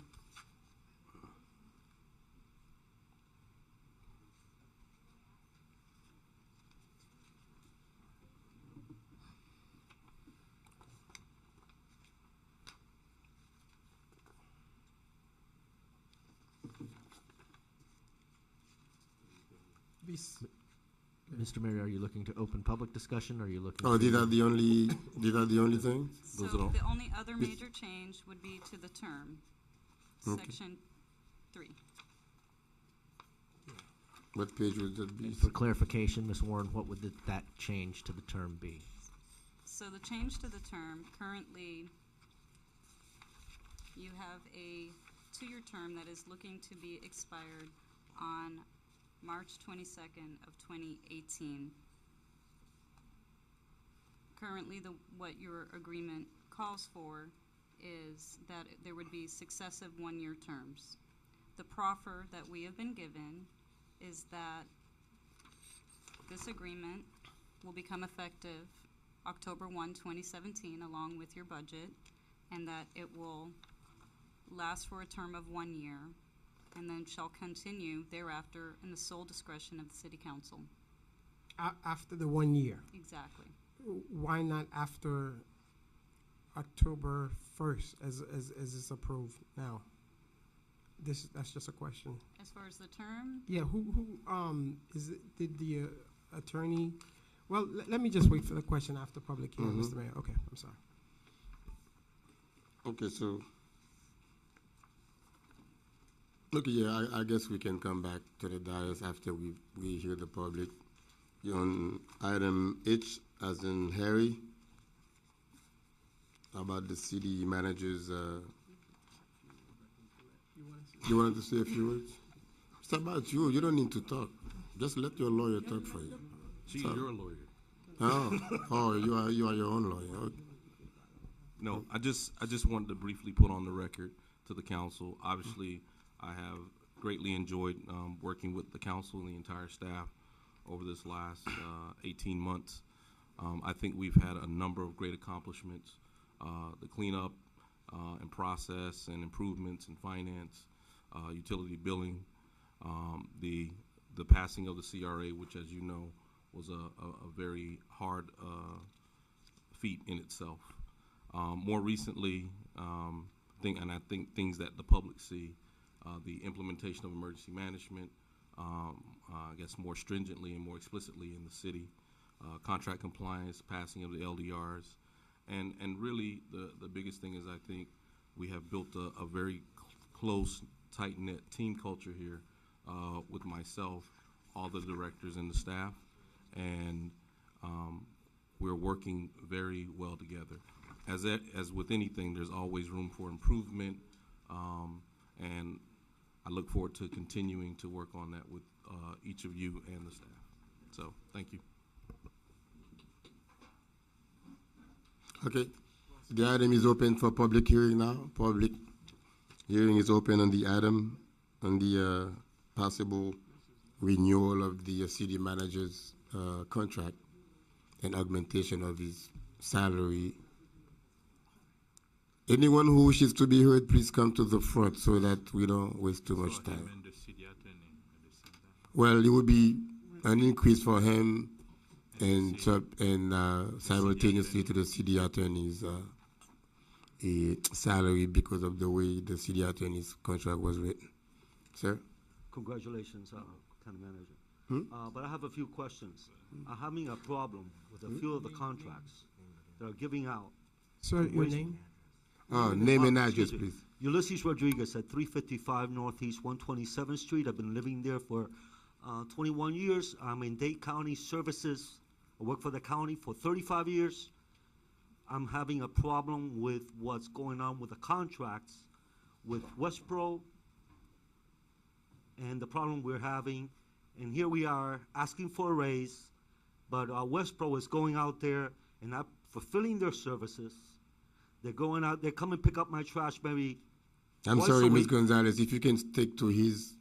Mr. Mayor, are you looking to open public discussion, or are you looking? Oh, these are the only thing? So the only other major change would be to the term, Okay. section 3. What page would that be? For clarification, Ms. Warren, what would that change to the term be? So the change to the term, currently, you have a 2-year term that is looking to be expired on March 22nd of 2018. Currently, what your agreement calls for is that there would be successive 1-year terms. The proffer that we have been given is that this agreement will become effective October 1, 2017, along with your budget, and that it will last for a term of 1 year, and then shall continue thereafter in the sole discretion of the city council. After the 1 year. Exactly. Why not after October 1st, as is approved now? That's just a question. As far as the term, Yeah, who is it? Did the attorney? Well, let me just wait for the question after public hearing, Mhm. Mr. Mayor. Okay, I'm sorry. Okay, so. Okay, yeah, I guess we can come back to the dais after we hear the public. On item H, as in Harry, about the city manager's, you wanted to say a few words? It's about you. You don't need to talk. Just let your lawyer talk for you. She's So- your lawyer. Oh, you are your own lawyer. Okay. No, I just wanted to briefly put on the record to the council. Obviously, I have greatly enjoyed working with the council and the entire staff over this last 18 months. I think we've had a number of great accomplishments. The cleanup and process and improvements in finance, utility billing, the passing of the CRA, which, as you know, was a very hard feat in itself. More recently, I think things that the public see, the implementation of emergency management, I guess more stringently and more explicitly in the city, contract compliance, passing of the LDRs, and really the biggest thing is I think we have built a very close, tight-knit team culture here with myself, all the directors and the staff, and we're working very well together. As with anything, there's always room for improvement, and I look forward to continuing to work on that with each of you and the staff. So, thank you. Okay, the item is open for public hearing now. Public hearing is open on the item, on the possible renewal of the city manager's contract and augmentation of his salary. Anyone who wishes to be heard, please come to the front so that we don't waste too much time. Well, it would be an increase for him and simultaneously to the city attorney's salary because of the way the city attorney's contract was written. Sir? Congratulations, County Manager. But I have a few questions. I'm having a problem with a few of the contracts that are giving out. Sir, your name? Name and address, please. Ulysses Rodriguez at 355 Northeast 127th Street. I've been living there for 21 years. I'm in Dade County Services. I work for the county for 35 years. I'm having a problem with what's going on with the contracts with Westboro and the problem we're having. And here we are asking for a raise, but Westboro is going out there and not fulfilling their services. They're going out, they come and pick up my trash maybe I'm twice sorry, a Ms. week. Gonzalez, if you can stick to his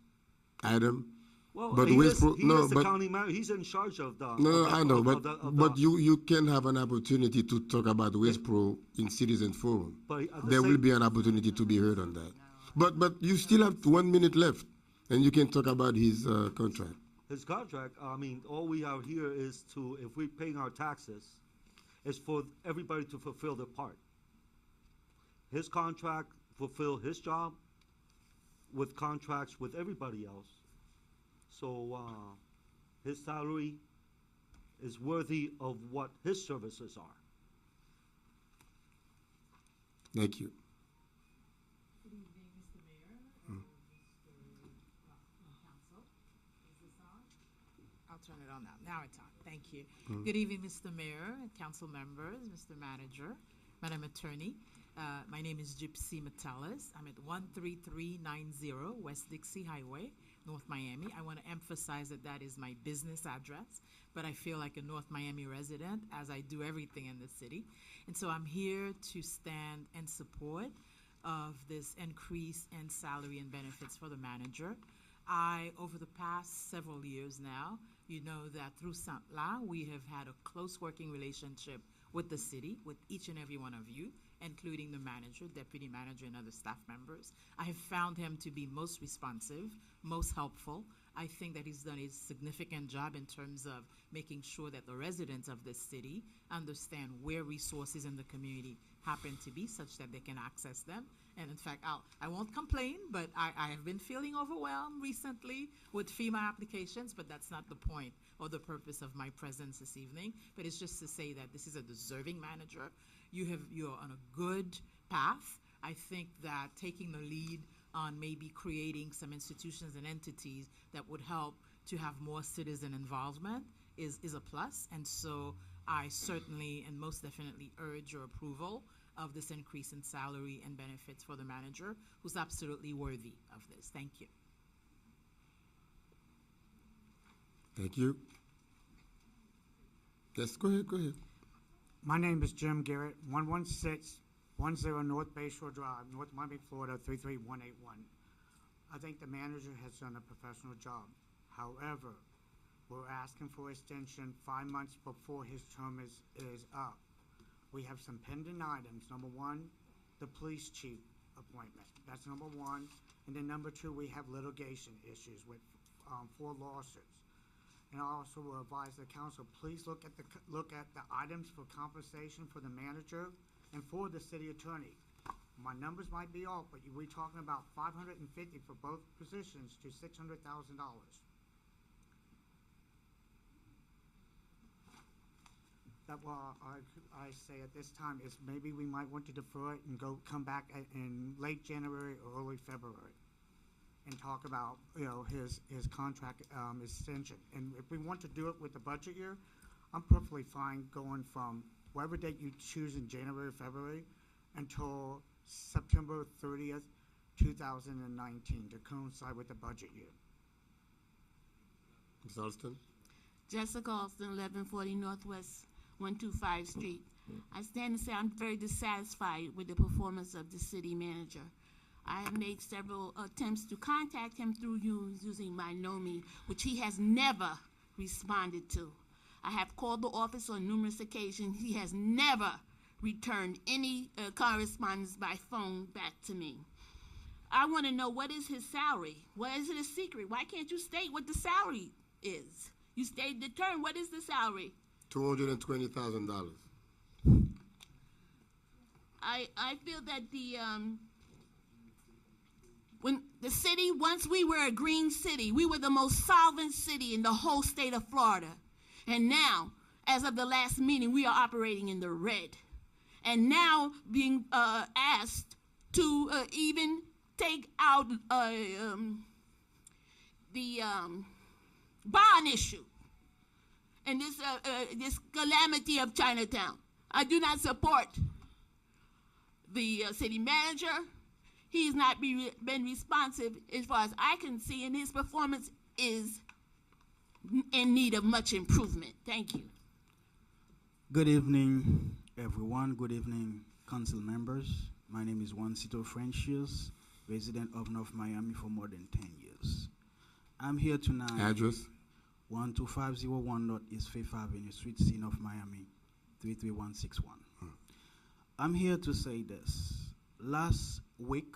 item. Well, But he is no, the but county manager. He's in charge of the. no, I know, but but you can have an opportunity to talk about Westpro in Citizen Forum. But at the There will same- be an opportunity to be heard on that. But you still have 1 minute left, and you can talk about his contract. His contract, I mean, all we have here is to, if we're paying our taxes, is for everybody to fulfill their part. His contract fulfill his job with contracts with everybody else. So, his salary is worthy of what his services are. Thank you. Good evening, Mr. Mayor, and Mr. Council. Is this on? I'll turn it on now. Now it's on. Thank you. Good evening, Mr. Mayor, and council members, Mr. Manager, Madam Attorney. My name is Gypsy Metellus. I'm at 13390 West Dixie Highway, North Miami. I want to emphasize that that is my business address, but I feel like a North Miami resident as I do everything in the city. And so I'm here to stand in support of this increase in salary and benefits for the manager. Over the past several years now, you know that through Saint-La, we have had a close working relationship with the city, with each and every one of you, including the manager, deputy manager, and other staff members. I have found him to be most responsive, most helpful. I think that he's done a significant job in terms of making sure that the residents of this city understand where resources in the community happen to be such that they can access them. And in fact, I won't complain, but I have been feeling overwhelmed recently with FEMA applications, but that's not the point or the purpose of my presence this evening. But it's just to say that this is a deserving manager. You're on a good path. I think that taking the lead on maybe creating some institutions and entities that would help to have more citizen involvement is a plus. And so I certainly and most definitely urge your approval of this increase in salary and benefits for the manager, who's absolutely worthy of this. Thank you. Thank you. Yes, go ahead. My name is Jim Garrett, 11610 North Bayshore Drive, North Miami, Florida, 33181. I think the manager has done a professional job. However, we're asking for extension 5 months before his term is up. We have some pending items. Number one, the police chief appointment. That's number one. And then number two, we have litigation issues with 4 lawsuits. And I also will advise the council, please look at the items for compensation for the manager and for the city attorney. My numbers might be off, but we're talking about $550 for both positions to $600,000. That I say at this time is maybe we might want to defer it and come back in late January or early February and talk about, his contract extension. And if we want to do it with the budget year, I'm perfectly fine going from whatever date you choose in January or February until September 30th, 2019 to coincide with the budget year. Ms. Alston? Jessica Alston, 1140 Northwest 125 Street. I stand and say I'm very dissatisfied with the performance of the city manager. I have made several attempts to contact him through you using my Nomi, which he has never responded to. I have called the office on numerous occasions. He has never returned any correspondence by phone back to me. I want to know, what is his salary? Why is it a secret? Why can't you state what the salary is? You stated the term. What is the salary? $220,000. I feel that when the city, once we were a green city, we were the most solvent city in the whole state of Florida. And now, as of the last meeting, we are operating in the red. And now being asked to even take out the bond issue and this calamity of Chinatown. I do not support the city manager. He's not been responsive as far as I can see, and his performance is in need of much improvement. Thank you. Good evening, everyone. Good evening, council members. My name is Juancito Frencius, resident of North Miami for more than 10 years. I'm here tonight. Address? 12501 North East Fifth Avenue, Suite C, North Miami, 33161. I'm here to say this. Last week,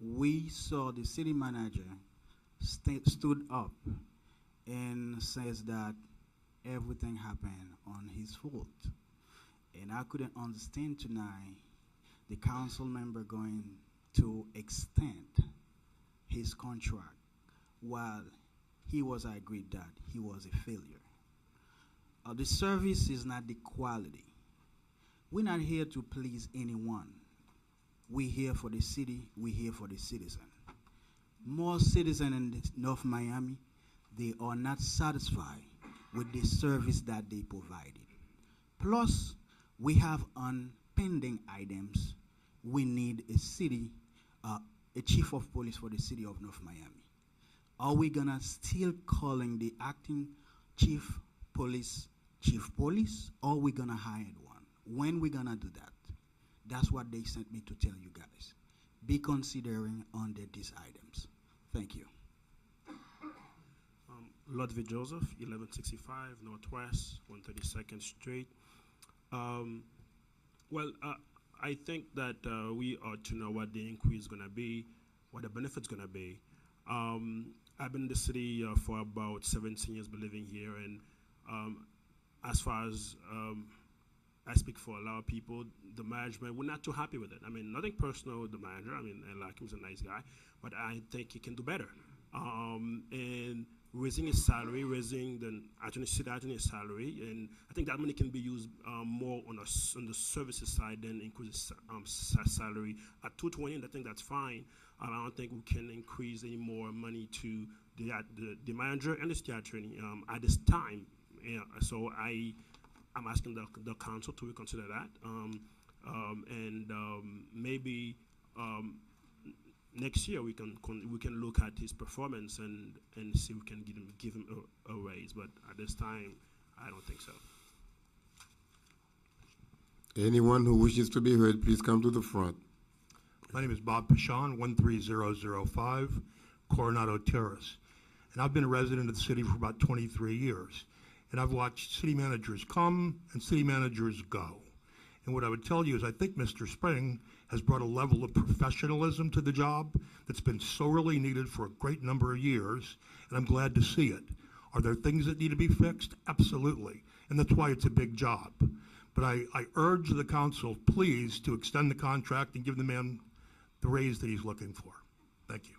we saw the city manager stood up and says that everything happened on his fault. And I couldn't understand tonight the council member going to extend his contract while he was agreed that he was a failure. The service is not the quality. We're not here to please anyone. We're here for the city, we're here for the citizen. Most citizens in North Miami, they are not satisfied with the service that they provided. Plus, we have on pending items. We need a city, a chief of police for the city of North Miami. Are we gonna still calling the acting chief police, or are we gonna hire one? When we gonna do that? That's what they sent me to tell you guys. Be considering under these items. Thank you. Ludwig Joseph, 1165 Northwest, 132nd Street. I think that we ought to know what the increase is going to be, what the benefit's going to be. I've been in the city for about 17 years, been living here, and as far as I speak for a lot of people, the management, we're not too happy with it. I mean, nothing personal with the manager. I mean, I like him, he's a nice guy, but I think he can do better. And raising his salary, raising the city attorney's salary, and I think that money can be used more on the services side than increase salary at $220. I think that's fine. I don't think we can increase any more money to the manager and the city attorney at this time. So I'm asking the council to reconsider that, and maybe. Next year we can look at his performance and see if we can give him a raise. But at this time, I don't think so. Anyone who wishes to be heard, please come to the front. My name is Bob Pashon, 13005 Coronado Terrace. And I've been a resident of the city for about 23 years. And I've watched city managers come and city managers go. And what I would tell you is I think Mr. Spring has brought a level of professionalism to the job that's been sorely needed for a great number of years, and I'm glad to see it. Are there things that need to be fixed? Absolutely, and that's why it's a big job. But I urge the council, please, to extend the contract and give the man the raise that he's looking for. Thank you.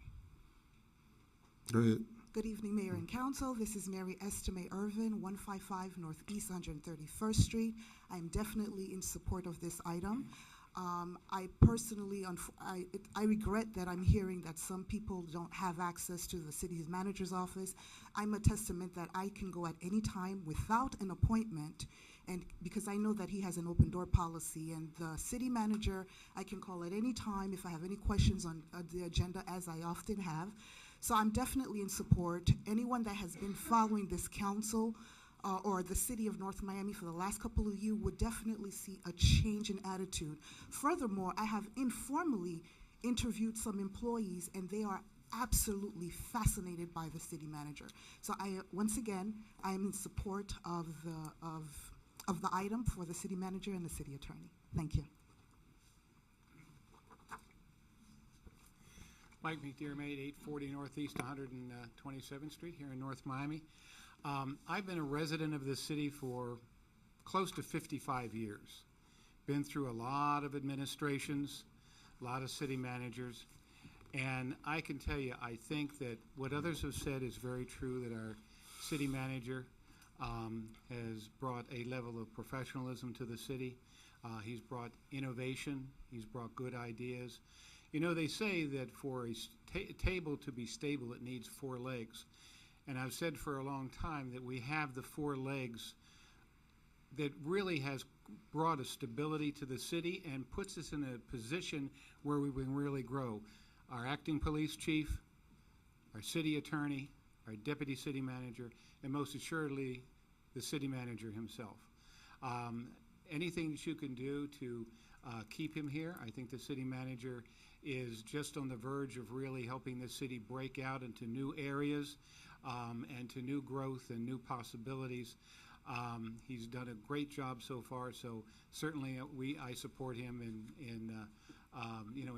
Go ahead. Good evening, Mayor and Council. This is Mary Estime Irvin, 155 Northeast 131st Street. I am definitely in support of this item. I personally, I regret that I'm hearing that some people don't have access to the city manager's office. I'm a testament that I can go at any time without an appointment, and because I know that he has an open door policy, and the city manager, I can call at any time if I have any questions on the agenda, as I often have. So I'm definitely in support. Anyone that has been following this council or the city of North Miami for the last couple of years would definitely see a change in attitude. Furthermore, I have informally interviewed some employees, and they are absolutely fascinated by the city manager. So once again, I am in support of the item for the city manager and the city attorney. Thank you. Mike McDermott, 840 Northeast 127th Street here in North Miami. I've been a resident of this city for close to 55 years. Been through a lot of administrations, a lot of city managers, and I can tell you, I think that what others have said is very true, that our city manager has brought a level of professionalism to the city. He's brought innovation. He's brought good ideas. You know, they say that for a table to be stable, it needs 4 legs. And I've said for a long time that we have the 4 legs that really has brought a stability to the city and puts us in a position where we can really grow. Our acting police chief, our city attorney, our deputy city manager, and most assuredly, the city manager himself. Anything that you can do to keep him here, I think the city manager is just on the verge of really helping the city break out into new areas and to new growth and new possibilities. He's done a great job so far, so certainly I support him in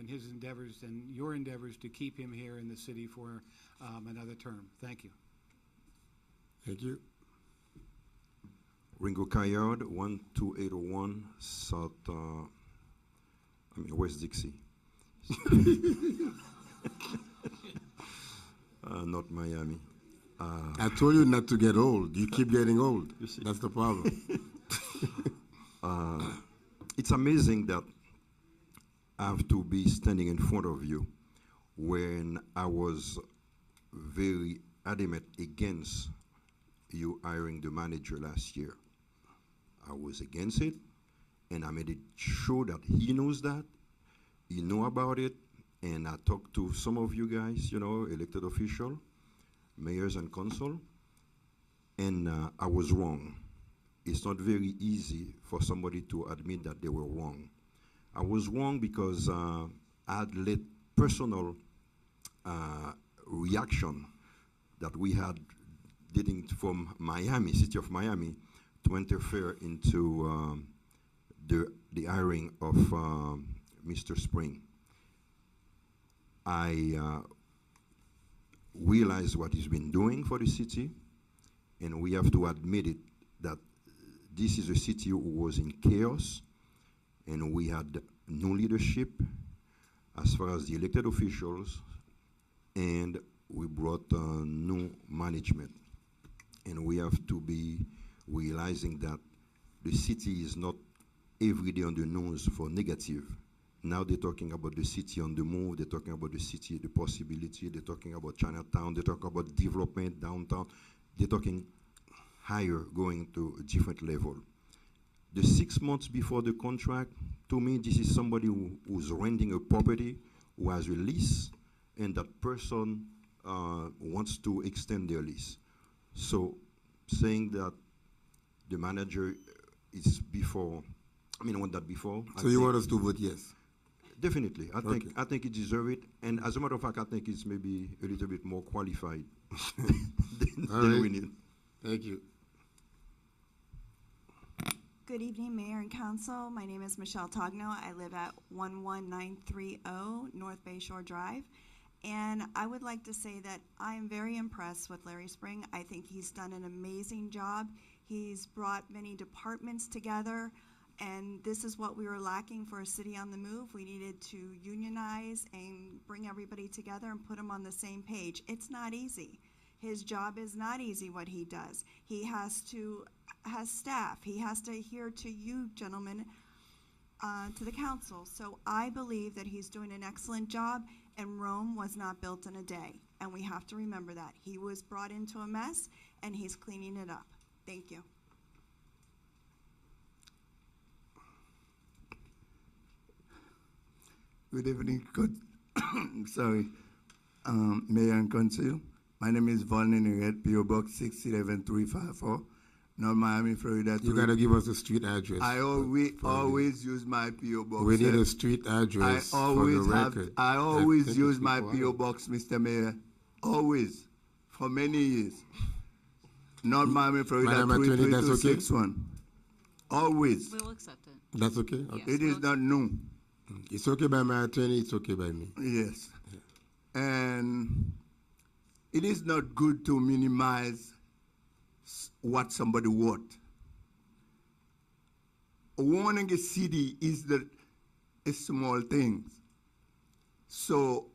his endeavors and your endeavors to keep him here in the city for another term. Thank you. Thank you. Ringo Kayard, 12801 West Dixie. Not Miami. I told you not to get old. You keep getting old. That's the problem. It's amazing that I have to be standing in front of you when I was very adamant against you hiring the manager last year. I was against it, and I made it sure that he knows that, he know about it, and I talked to some of you guys, elected official, mayors and council, and I was wrong. It's not very easy for somebody to admit that they were wrong. I was wrong because I had let personal reaction that we had dating from Miami, city of Miami, to interfere into the hiring of Mr. Spring. I realize what he's been doing for the city, and we have to admit it, that this is a city who was in chaos, and we had no leadership as far as the elected officials, and we brought new management. And we have to be realizing that the city is not every day on the news for negative. Now they're talking about the city on the move, they're talking about the city, the possibility, they're talking about Chinatown, they're talking about development downtown, they're talking higher, going to a different level. The 6 months before the contract, to me, this is somebody who's renting a property, who has a lease, and that person wants to extend their lease. So saying that the manager is before, want that before. So you want us to vote yes? Definitely. I think he deserves it. And as a matter of fact, I think it's maybe a little bit more qualified than we need. Thank you. Good evening, Mayor and Council. My name is Michelle Togno. I live at 11930 North Bayshore Drive. And I would like to say that I am very impressed with Larry Spring. I think he's done an amazing job. He's brought many departments together, and this is what we were lacking for a city on the move. We needed to unionize and bring everybody together and put them on the same page. It's not easy. His job is not easy, what he does. He has staff. He has to adhere to you, gentlemen, to the council. So I believe that he's doing an excellent job, and Rome was not built in a day. And we have to remember that. He was brought into a mess, and he's cleaning it up. Thank you. Good evening, sorry, Mayor and Council. My name is Von Neneret, PO Box 611354, North Miami, Florida. You gotta give us a street address. I always use my PO box. We need a street address for the record. I always use my PO box, Mr. Mayor. Always, for many years. North Miami, Florida, Madam Attorney, that's okay? 33261. Always. We'll accept it. That's okay? Yes, It is not new. It's okay by my attorney, it's okay by me. Yes. And it is not good to minimize what somebody want. Warning a city is a small thing. So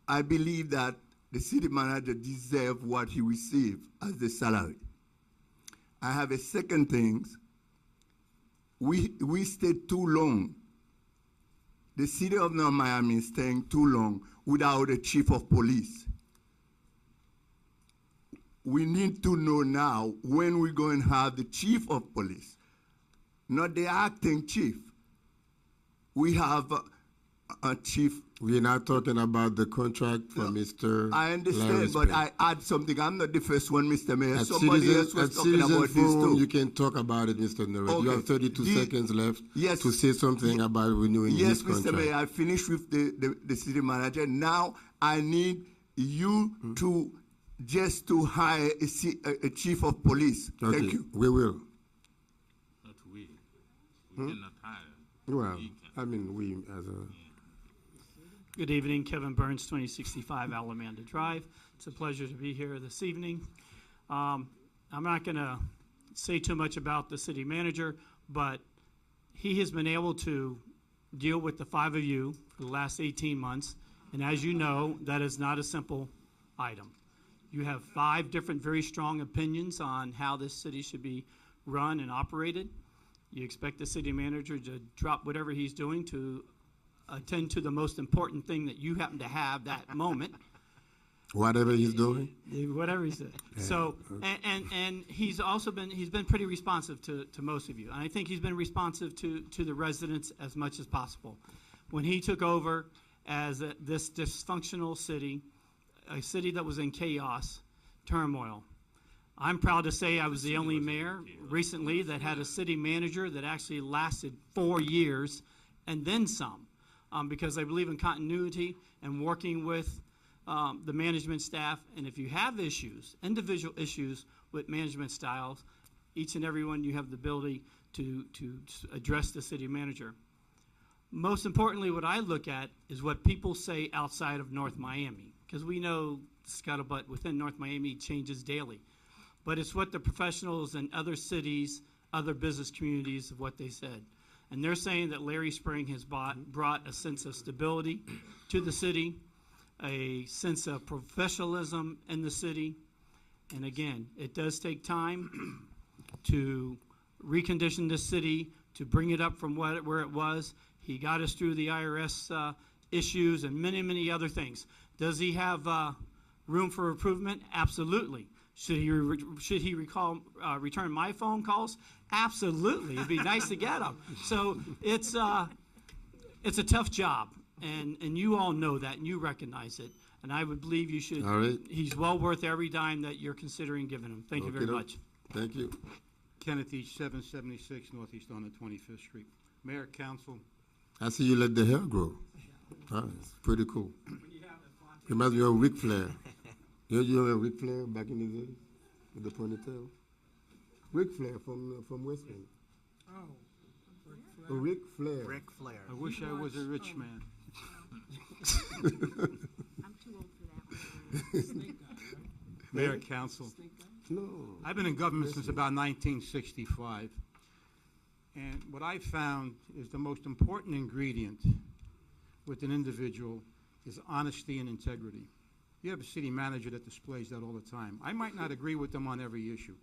I believe that the city manager deserves what he received as the salary. I have a second thing. We stayed too long. The city of North Miami is staying too long without a chief of police. We need to know now when we're going to have the chief of police, not the acting chief. We have a chief. We're not talking about the contract for Mr. I understand, Larry but Spring. I add something. I'm not the first one, Mr. Mayor. At Somebody else was talking Citizen about this Forum, too. you can talk about it, Mr. Norris. Okay. You have 32 seconds left to say something about renewing Yes, this Mr. contract. Mayor, I finished with the city manager. Now I need you to just to hire a chief of police. Okay, Thank you. we will. Not we. We cannot hire. Well, I mean, we as a... Good evening, Kevin Burns, 2065 Alamanda Drive. It's a pleasure to be here this evening. I'm not going to say too much about the city manager, but he has been able to deal with the five of you for the last 18 months. And as you know, that is not a simple item. You have 5 different very strong opinions on how this city should be run and operated. You expect the city manager to drop whatever he's doing to attend to the most important thing that you happen to have that moment. Whatever he's doing? Whatever he's doing. Yeah. So, and he's also been, he's been pretty responsive to most of you. And I think he's been responsive to the residents as much as possible. When he took over as this dysfunctional city, a city that was in chaos, turmoil, I'm proud to say I was the only mayor recently that had a city manager that actually lasted 4 years and then some. Because I believe in continuity and working with the management staff. And if you have issues, individual issues with management styles, each and every one you have the ability to address the city manager. Most importantly, what I look at is what people say outside of North Miami, because we know scuttlebutt within North Miami changes daily. But it's what the professionals in other cities, other business communities, of what they said. And they're saying that Larry Spring has brought a sense of stability to the city, a sense of professionalism in the city. And again, it does take time to recondition this city, to bring it up from where it was. He got us through the IRS issues and many, many other things. Does he have room for improvement? Absolutely. Should he return my phone calls? Absolutely. It'd be nice to get them. So it's a tough job, and you all know that, and you recognize it. And I would believe you should. All right. He's well worth every dime that you're considering giving him. Thank you very much. Thank you. Kenneth Each, 776 Northeast on 25th Street. Mayor, council. I see you let the hair grow. It's pretty cool. Reminds me of Ric Flair. You know Ric Flair back in the day with the ponytail? Ric Flair from West End. Oh, Ric Flair. Ric Flair. I wish I was a rich man. I'm too old for that. Mayor, council. No. I've been in government since about 1965. And what I found is the most important ingredient with an individual is honesty and integrity. You have a city manager that displays that all the time. I might not agree with them on every issue,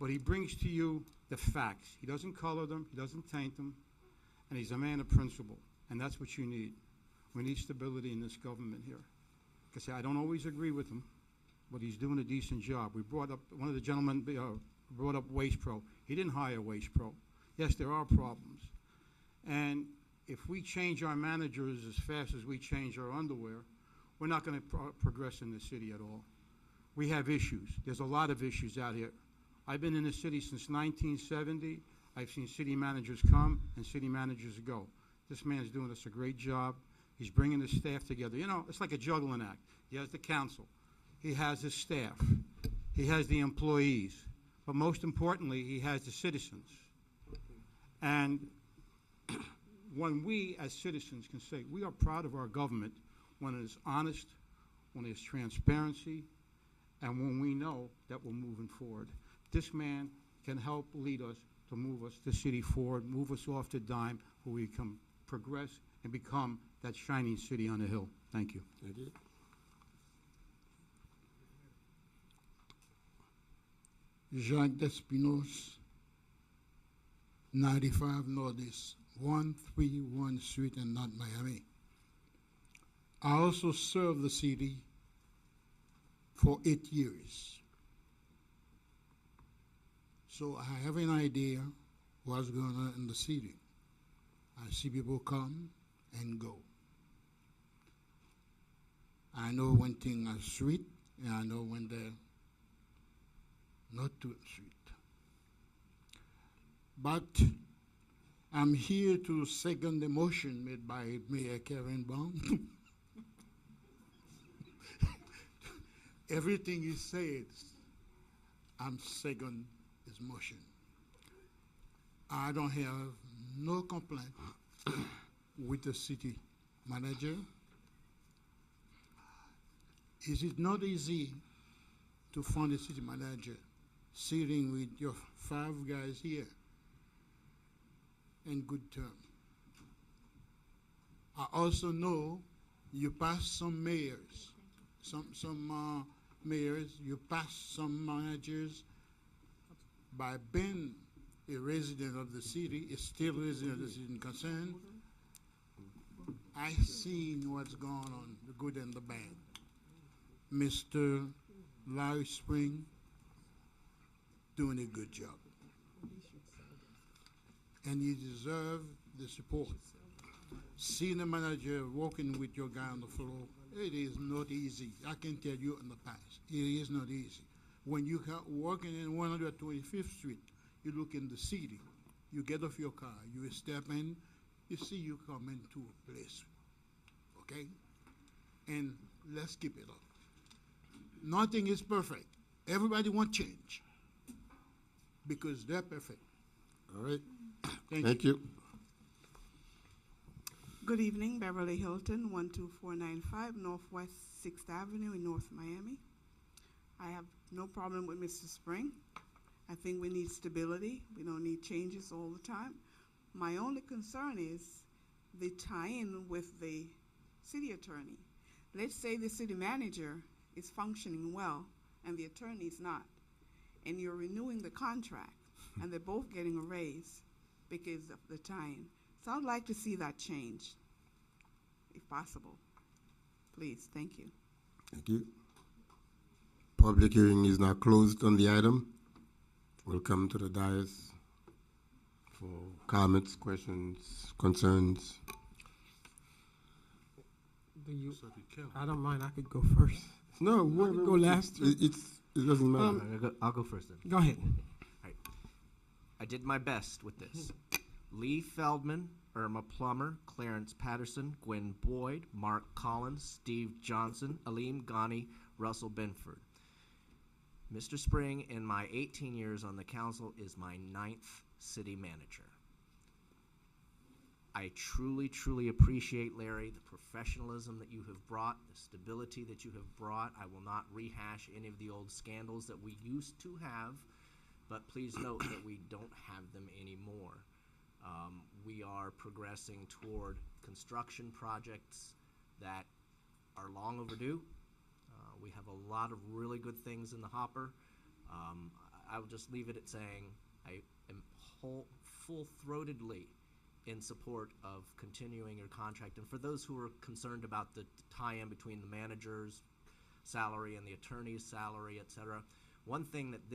but he brings to you the facts. He doesn't color them, he doesn't taint them, and he's a man of principle, and that's what you need. We need stability in this government here. Because I don't always agree with him, but he's doing a decent job. We brought up, one of the gentlemen brought up Waste Pro. He didn't hire Waste Pro. Yes, there are problems. And if we change our managers as fast as we change our underwear, we're not going to progress in the city at all. we have issues. There's a lot of issues out here. I've been in the city since 1970. I've seen city managers come and city managers go. This man's doing us a great job. He's bringing the staff together. You know, it's like a juggling act. He has the council. He has his staff. He has the employees. But most importantly, he has the citizens. And when we as citizens can say, we are proud of our government when it is honest, when there's transparency, and when we know that we're moving forward. This man can help lead us to move us, the city forward, move us off the dime, where we can progress and become that shining city on the hill. Thank you. Thank you. Jacques Despinos, 95 Northeast, 131 Street in North Miami. I also served the city for 8 years. So I have an idea what's going on in the city. I see people come and go. I know when things are sweet, and I know when they're not too sweet. But I'm here to second the motion made by Mayor Karen Baum. Everything he said, I'm second his motion. I don't have no complaint with the city manager. Is it not easy to find a city manager sitting with your 5 guys here in good term? I also know you passed some mayors, some mayors, you passed some managers by being a resident of the city, a still resident of the city in concern. I've seen what's going on, the good and the bad. Mr. Larry Spring doing a good job. And you deserve the support. Seeing a manager working with your guy on the floor, it is not easy. I can tell you in the past, it is not easy. When you are working in 125th Street, you look in the city, you get off your car, you step in, you see you come into a place, okay? And let's keep it up. Nothing is perfect. Everybody wants change because they're perfect. All right. Thank you. Good evening, Beverly Hilton, 12495 Northwest 6th Avenue in North Miami. I have no problem with Mr. Spring. I think we need stability. We don't need changes all the time. My only concern is the tie-in with the city attorney. Let's say the city manager is functioning well and the attorney is not, and you're renewing the contract and they're both getting a raise because of the tie-in. So I'd like to see that change, if possible. Please, thank you. Thank you. Public hearing is now closed on the item. We'll come to the dais for comments, questions, concerns. I don't mind. I could go first. No, I could go last. It doesn't matter. I'll go first then. Go ahead. Right. I did my best with this. Lee Feldman, Irma Plummer, Clarence Patterson, Gwen Boyd, Mark Collins, Steve Johnson, Aleem Ghani, Russell Benford. Mr. Spring, in my 18 years on the council, is my 9th city manager. I truly, truly appreciate, Larry, the professionalism that you have brought, the stability that you have brought. I will not rehash any of the old scandals that we used to have, but please note that we don't have them anymore. We are progressing toward construction projects that are long overdue. We have a lot of really good things in the hopper. I will just leave it at saying I am full-throatedly in support of continuing your contract. And for those who are concerned about the tie-in between the manager's salary and the attorney's salary, et cetera, one thing that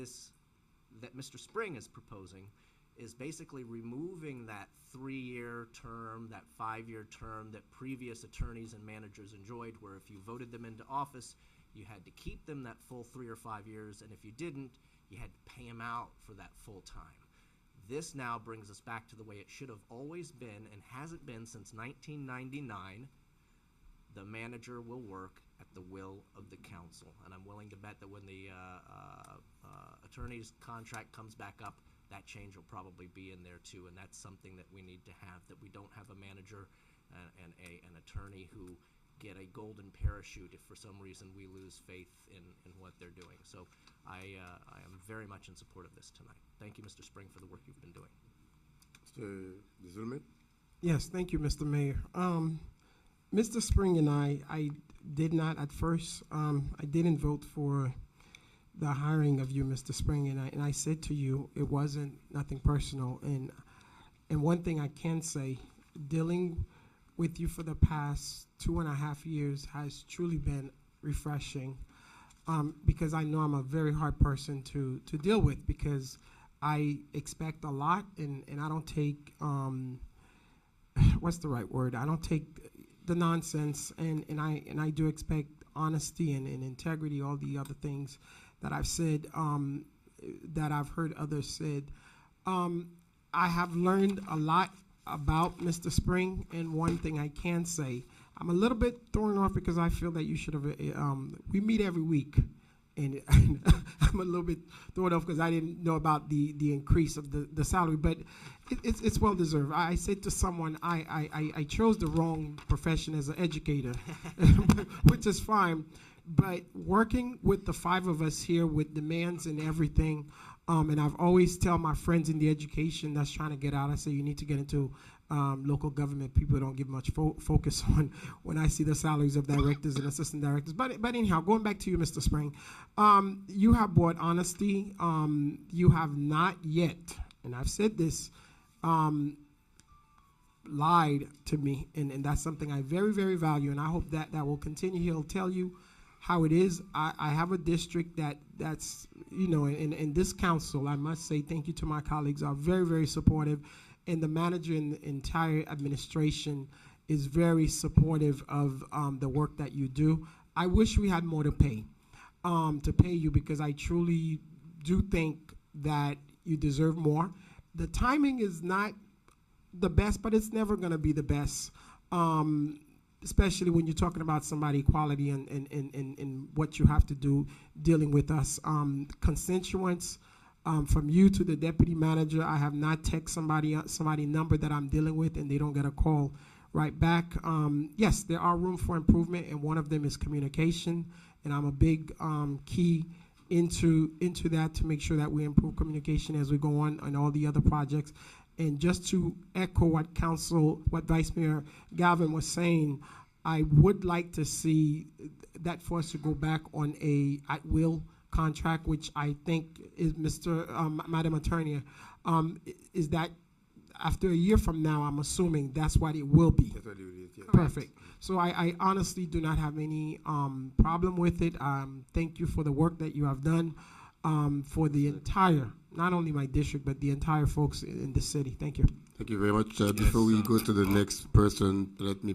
Mr. Spring is proposing is basically removing that 3-year term, that 5-year term that previous attorneys and managers enjoyed, where if you voted them into office, You had to keep them that full 3 or 5 years, and if you didn't, you had to pay them out for that full time. This now brings us back to the way it should have always been and hasn't been since 1999. The manager will work at the will of the council, and I'm willing to bet that when the attorney's contract comes back up, that change will probably be in there too, and that's something that we need to have, that we don't have a manager and an attorney who get a golden parachute if for some reason we lose faith in what they're doing. So I am very much in support of this tonight. Thank you, Mr. Spring, for the work you've been doing. Mr. Zulman? Yes, thank you, Mr. Mayor. Mr. Spring and I did not at first, I didn't vote for the hiring of you, Mr. Spring, and I said to you, it wasn't nothing personal. And one thing I can say, dealing with you for the past 2.5 years has truly been refreshing, because I know I'm a very hard person to deal with, because I expect a lot, and I don't take, what's the right word? I don't take the nonsense, and I do expect honesty and integrity, all the other things that I've said, that I've heard others said. I have learned a lot about Mr. Spring, and one thing I can say, I'm a little bit thrown off because I feel that you should have, we meet every week, and I'm a little bit thrown off because I didn't know about the increase of the salary, but it's well deserved. I said to someone, I chose the wrong profession as an educator, which is fine, but working with the 5 of us here with demands and everything, and I've always tell my friends in the education that's trying to get out, I say you need to get into local government. People don't give much focus on when I see the salaries of directors and assistant directors. But anyhow, going back to you, Mr. Spring, you have brought honesty. You have not yet, and I've said this, lied to me, and that's something I very, very value, and I hope that will continue. He'll tell you how it is. I have a district that's, you know, in this council, I must say thank you to my colleagues, are very, very supportive, and the manager and the entire administration is very supportive of the work that you do. I wish we had more to pay you, because I truly do think that you deserve more. The timing is not the best, but it's never going to be the best, especially when you're talking about somebody quality and what you have to do dealing with us. Constituents, from you to the deputy manager, I have not texted somebody number that I'm dealing with and they don't get a call right back. Yes, there are room for improvement, and one of them is communication, and I'm a big key into that to make sure that we improve communication as we go on all the other projects. And just to echo what Vice Mayor Galvin was saying, I would like to see that for us to go back on a at-will contract, which I think is, Madam Attorney, is that after a year from now, I'm assuming that's what it will be. That's what it is, yeah. Perfect. So I honestly do not have any problem with it. Thank you for the work that you have done for the entire, not only my district, but the entire folks in the city. Thank you. Thank you very much. Before we go to the next person, let me